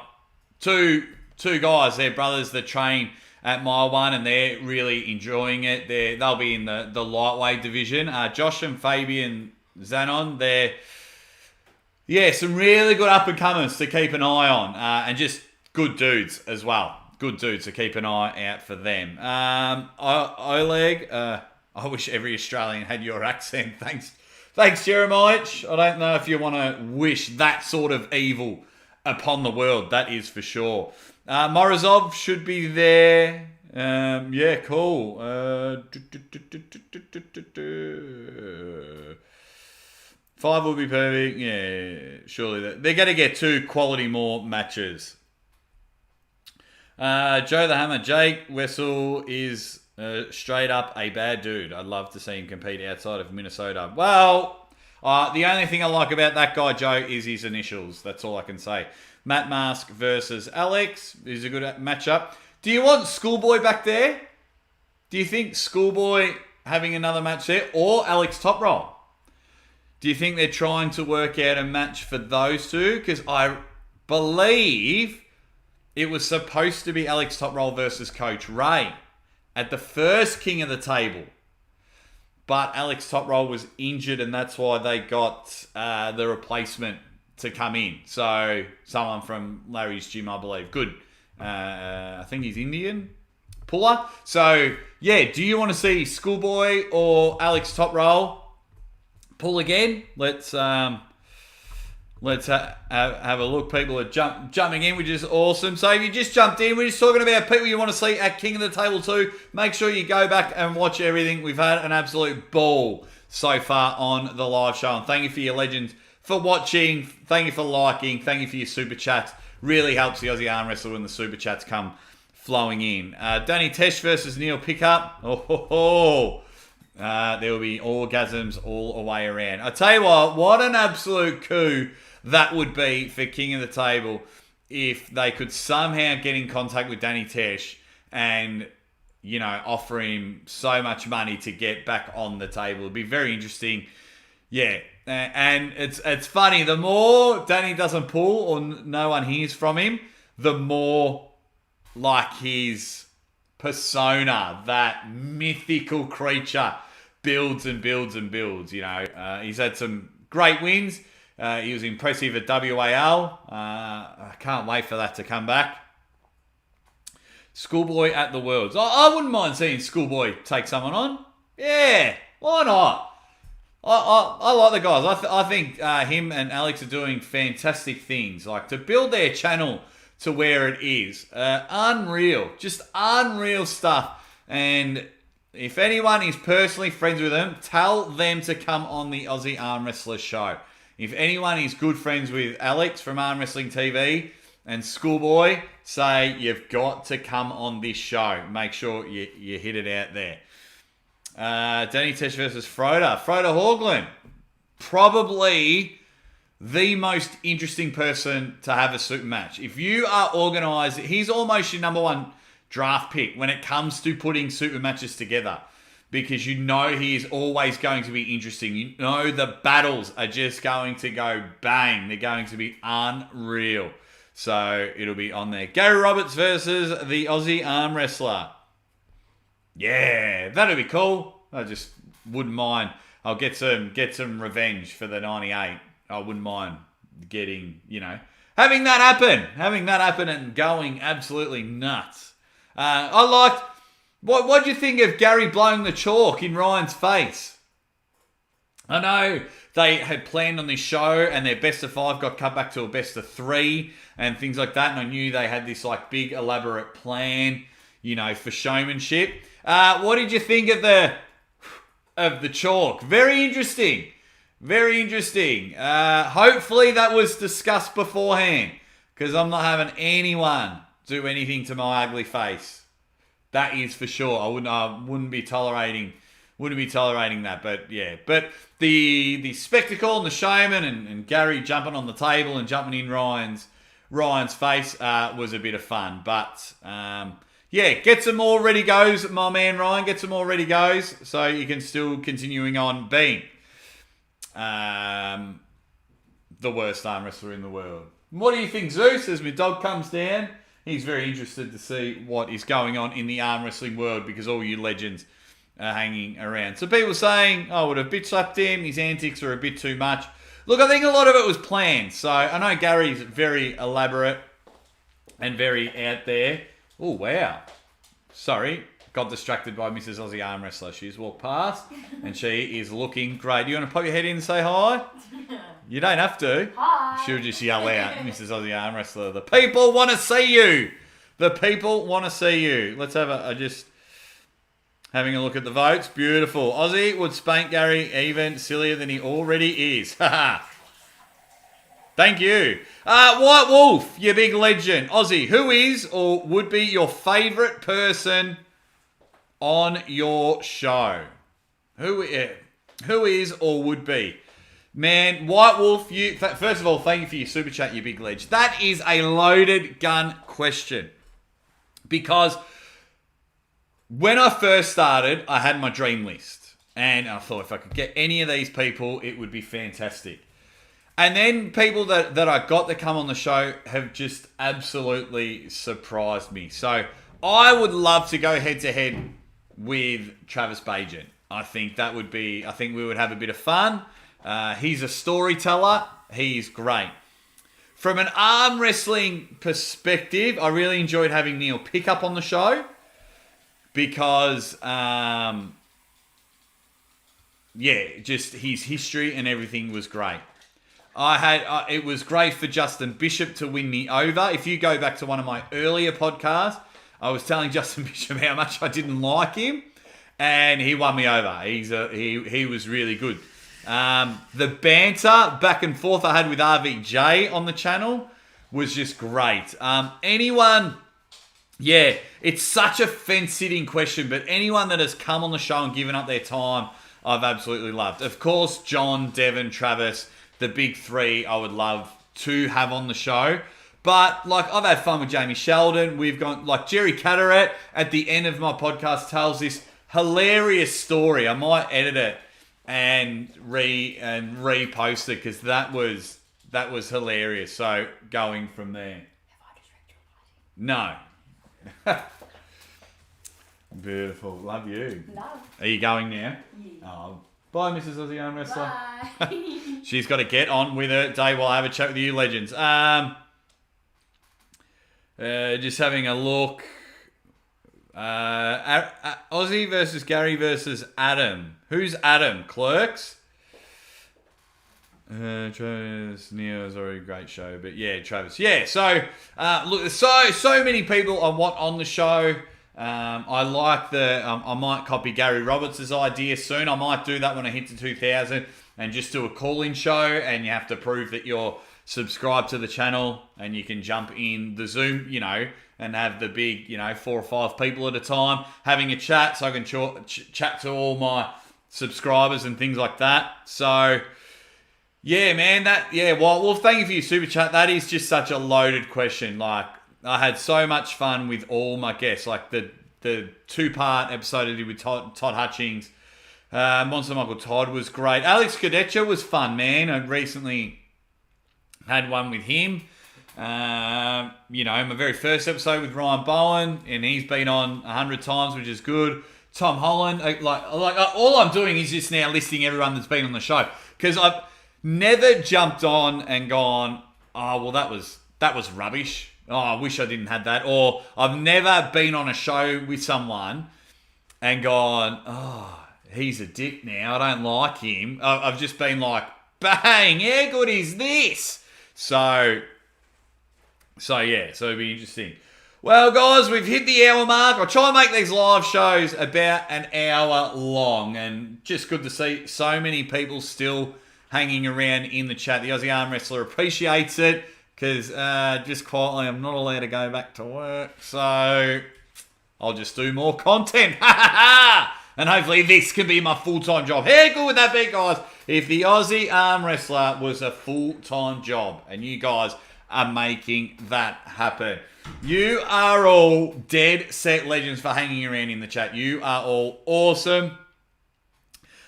two guys, they're brothers that train at Mile 1, and they're really enjoying it. They'll be in the lightweight division. Josh and Fabian Zanon, they're some really good up-and-comers to keep an eye on, and just good dudes as well. Good dudes to keep an eye out for them. Oleg, I wish every Australian had your accent. Thanks, Jeremiah. I don't know if you want to wish that sort of evil upon the world. That is for sure. Morozov should be there. Cool. 5 will be perfect. Yeah, surely. They're going to get 2 quality more matches. Joe the Hammer. Jake Wessel is straight up a bad dude. I'd love to see him compete outside of Minnesota. Well, the only thing I like about that guy, Joe, is his initials. That's all I can say. Matt Mask versus Alex is a good matchup. Do you want Schoolboy back there? Do you think Schoolboy having another match there, or Alex Top Roll? Do you think they're trying to work out a match for those two? Because I believe it was supposed to be Alex Top Roll versus Coach Ray at the first King of the Table. But Alex Top Roll was injured, and that's why they got the replacement to come in. So someone from Larry's gym, I believe. Good. I think he's Indian puller. So yeah, do you want to see Schoolboy or Alex Top Roll pull again? Let's have a look. People are jumping in, which is awesome. So if you just jumped in, we're just talking about people you want to see at King of the Table 2. Make sure you go back and watch everything. We've had an absolute ball so far on the live show. And thank you for your legends for watching. Thank you for liking. Thank you for your super chats. Really helps the Aussie Arm Wrestler when the super chats come flowing in. Danny Tesh versus Neil Pickup. There will be orgasms all the way around. I tell you what an absolute coup that would be for King of the Table if they could somehow get in contact with Danny Tesh and, offer him so much money to get back on the table. It'd be very interesting. Yeah. And it's funny, the more Danny doesn't pull or no one hears from him, the more like his persona, that mythical creature, builds and builds and builds. He's had some great wins. He was impressive at WAL. I can't wait for that to come back. Schoolboy at the Worlds. I wouldn't mind seeing Schoolboy take someone on. Yeah, why not? I like the guys. I think him and Alex are doing fantastic things. Like, to build their channel to where it is. Unreal. Just unreal stuff. And if anyone is personally friends with them, tell them to come on the Aussie Arm Wrestler show. If anyone is good friends with Alex from Arm Wrestling TV and Schoolboy, say you've got to come on this show. Make sure you hit it out there. Danny Tesh versus Froda. Froda Horglen. Probably the most interesting person to have a super match. If you are organised, he's almost your number one draft pick when it comes to putting super matches together. because you know he is always going to be interesting. You know the battles are just going to go bang. They're going to be unreal. So it'll be on there. Gary Roberts versus the Aussie arm wrestler. Yeah, that'll be cool. I just wouldn't mind. I'll get some revenge for the 98. I wouldn't mind getting, having that happen and going absolutely nuts. I liked, what do you think of Gary blowing the chalk in Ryan's face? I know they had planned on this show and their best of 5 got cut back to a best of 3 and things like that. And I knew they had this big elaborate plan, for showmanship. What did you think of the chalk? Very interesting. Very interesting. Hopefully that was discussed beforehand, because I'm not having anyone do anything to my ugly face. That is for sure. I wouldn't be tolerating that. But yeah, but the spectacle and the showman and Gary jumping on the table and jumping in Ryan's face was a bit of fun. But yeah, get some more ready goes, my man Ryan. Get some more ready goes, so you can still continuing on being the worst arm wrestler in the world. What do you think, Zeus? As my dog comes down, he's very interested to see what is going on in the arm wrestling world, because all you legends are hanging around. So people saying, I would have bitch slapped him. His antics are a bit too much. Look, I think a lot of it was planned. So I know Gary's very elaborate and very out there. Oh, wow. Sorry. Got distracted by Mrs. Aussie Arm Wrestler. She's walked past and she is looking great. Do you want to pop your head in and say hi? You don't have to. Hi. She'll just yell out, Mrs. Aussie Arm Wrestler. The people want to see you. The people want to see you. Let's have just having a look at the votes. Beautiful. Aussie would spank Gary even sillier than he already is. Thank you. White Wolf, you big legend. Aussie, who is or would be your favourite person on your show? Who is or would be? Man, White Wolf, first of all, thank you for your super chat, you big ledge. That is a loaded gun question. Because when I first started, I had my dream list. And I thought if I could get any of these people, it would be fantastic. And then people that I got that come on the show have just absolutely surprised me. So I would love to go head to head with Travis Bajan. I think we would have a bit of fun. He's a storyteller. He's great. From an arm wrestling perspective, I really enjoyed having Neil Pickup on the show because, just his history and everything was great. It was great for Justin Bishop to win me over. If you go back to one of my earlier podcasts, I was telling Justin Bishop how much I didn't like him, and he won me over. He was really good. The banter back and forth I had with RVJ on the channel was just great. It's such a fence-sitting question, but anyone that has come on the show and given up their time, I've absolutely loved. Of course, John, Devon, Travis, the big three I would love to have on the show. But, I've had fun with Jamie Sheldon. We've gone, Jerry Caderet at the end of my podcast tells this hilarious story. I might edit it and repost it because that was hilarious. So, going from there. No. Beautiful. Love you. No. Are you going now? Yeah. Oh, bye, Mrs. Aussie Arm Wrestler. Bye. She's got to get on with her day while I have a chat with you legends. Just having a look. Aussie versus Gary versus Adam. Who's Adam? Clerks? Travis Neo is already a great show, but yeah, Travis. Yeah, so look, there's so many people I want on the show. I like I might copy Gary Roberts' idea soon. I might do that when I hit to 2,000 and just do a call-in show, and you have to prove that you're subscribed to the channel, and you can jump in the Zoom, and have the big, 4 or 5 people at a time having a chat, so I can chat to all my subscribers and things like that. So, yeah, man, well, thank you for your super chat. That is just such a loaded question. I had so much fun with all my guests. The the 2-part episode I did with Todd Hutchings. Monster Michael Todd was great. Alex Cadecha was fun, man. I recently had one with him. My very first episode with Ryan Bowen, and he's been on 100 times, which is good. Tom Holland, all I'm doing is just now listing everyone that's been on the show, because I've never jumped on and gone, oh well, that was rubbish. Oh, I wish I didn't have that. Or I've never been on a show with someone and gone, oh, he's a dick now, I don't like him. I've just been like, bang, how good is this? So yeah, so it'll be interesting. Well, guys, we've hit the hour mark. I'll try and make these live shows about an hour long, and just good to see so many people still hanging around in the chat. The Aussie Arm Wrestler appreciates it, because just quietly, I'm not allowed to go back to work, so I'll just do more content. And hopefully this can be my full-time job. How good would that be, guys, if the Aussie Arm Wrestler was a full-time job, and you guys are making that happen. You are all dead set legends for hanging around in the chat. You are all awesome.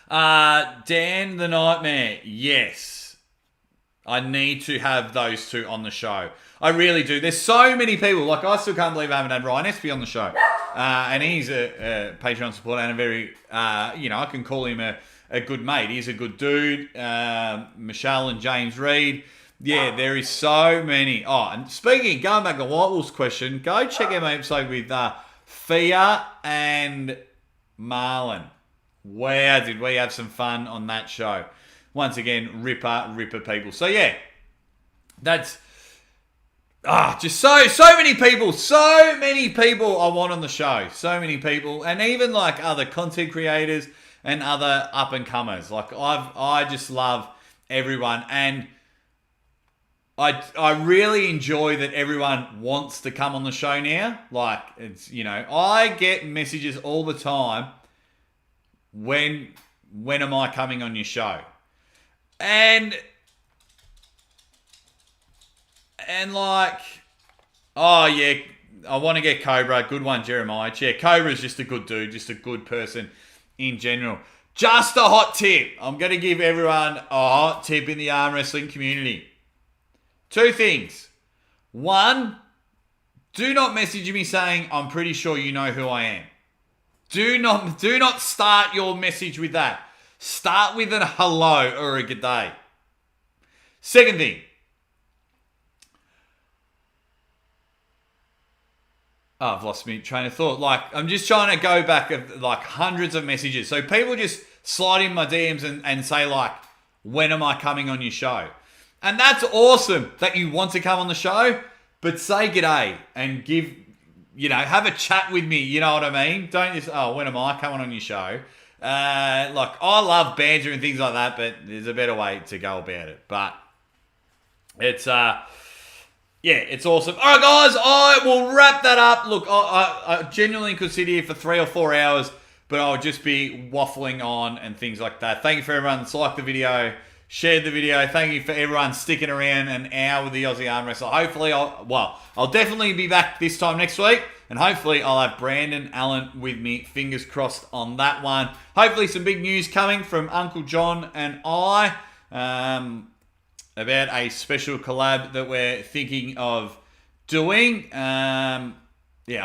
Dan the Nightmare, yes. I need to have those two on the show. I really do. There's so many people. Like, I still can't believe I haven't had Ryan Espy on the show. And he's a Patreon supporter and a very, I can call him a good mate. He's a good dude. Michelle and James Reed. Yeah, there is so many. Oh, and speaking, going back to White Wolf's question, go check out my episode with Fia and Marlon. Wow, did we have some fun on that show. Once again, ripper people. So yeah, that's just so many people I want on the show. So many people, and even like other content creators and other up and comers. Like I just love everyone, and I really enjoy that everyone wants to come on the show now. Like, it's, I get messages all the time. When am I coming on your show? And like, oh yeah, I want to get Cobra. Good one, Jeremiah. Yeah, Cobra's just a good dude, just a good person in general. Just a hot tip. I'm going to give everyone a hot tip in the arm wrestling community. 2 things. 1, do not message me saying, I'm pretty sure you know who I am. Do not start your message with that. Start with a hello or a good day. 2nd thing. Oh, I've lost my train of thought. Like, I'm just trying to go back of like hundreds of messages. So people just slide in my DMs and say like, when am I coming on your show? And that's awesome that you want to come on the show, but say g'day and give, have a chat with me. You know what I mean? Don't just, when am I coming on your show? I love banter and things like that, but there's a better way to go about it. But it's, it's awesome. All right, guys, I will wrap that up. Look, I genuinely could sit here for 3 or 4 hours, but I'll just be waffling on and things like that. Thank you for everyone that's liked the video, shared the video. Thank you for everyone sticking around an hour with the Aussie Arm Wrestler. Hopefully, I'll definitely be back this time next week, and hopefully I'll have Brandon Allen with me. Fingers crossed on that one. Hopefully some big news coming from Uncle John and I about a special collab that we're thinking of doing. I'll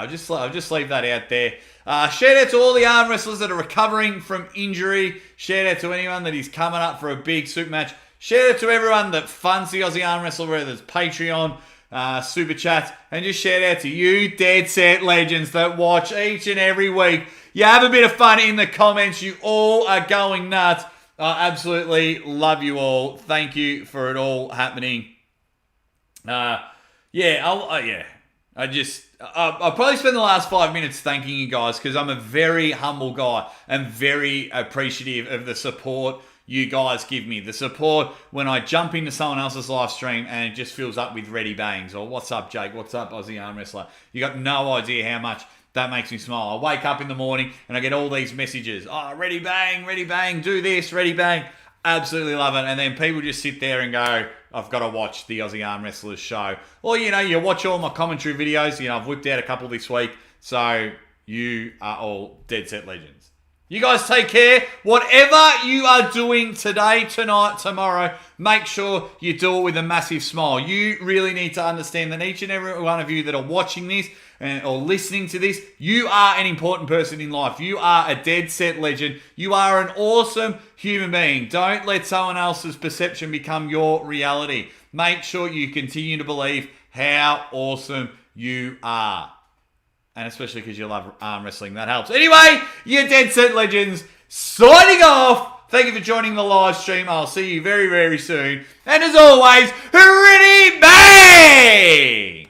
just leave that out there. Shout out to all the arm wrestlers that are recovering from injury. Shout out to anyone that is coming up for a big super match. Shout out to everyone that funds the Aussie Arm Wrestler, whether it's Patreon, Super Chats, and just shout out to you dead set legends that watch each and every week. You have a bit of fun in the comments. You all are going nuts. I absolutely love you all. Thank you for it all happening. I'll probably spend the last 5 minutes thanking you guys, because I'm a very humble guy and very appreciative of the support you guys give me. The support when I jump into someone else's live stream and it just fills up with ready bangs, or what's up, Jake? What's up, Aussie Arm Wrestler? You got no idea how much that makes me smile. I wake up in the morning and I get all these messages. Oh, ready bang, do this, ready bang. Absolutely love it. And then people just sit there and go, I've got to watch the Aussie Arm Wrestlers show. Or, you watch all my commentary videos. I've whipped out a couple this week. So, you are all dead set legends. You guys take care. Whatever you are doing today, tonight, tomorrow, make sure you do it with a massive smile. You really need to understand that each and every one of you that are watching this or listening to this, you are an important person in life. You are a dead set legend. You are an awesome human being. Don't let someone else's perception become your reality. Make sure you continue to believe how awesome you are. And especially because you love arm wrestling, that helps. Anyway, you're dead set legends. Signing off. Thank you for joining the live stream. I'll see you very, very soon. And as always, ready, bang!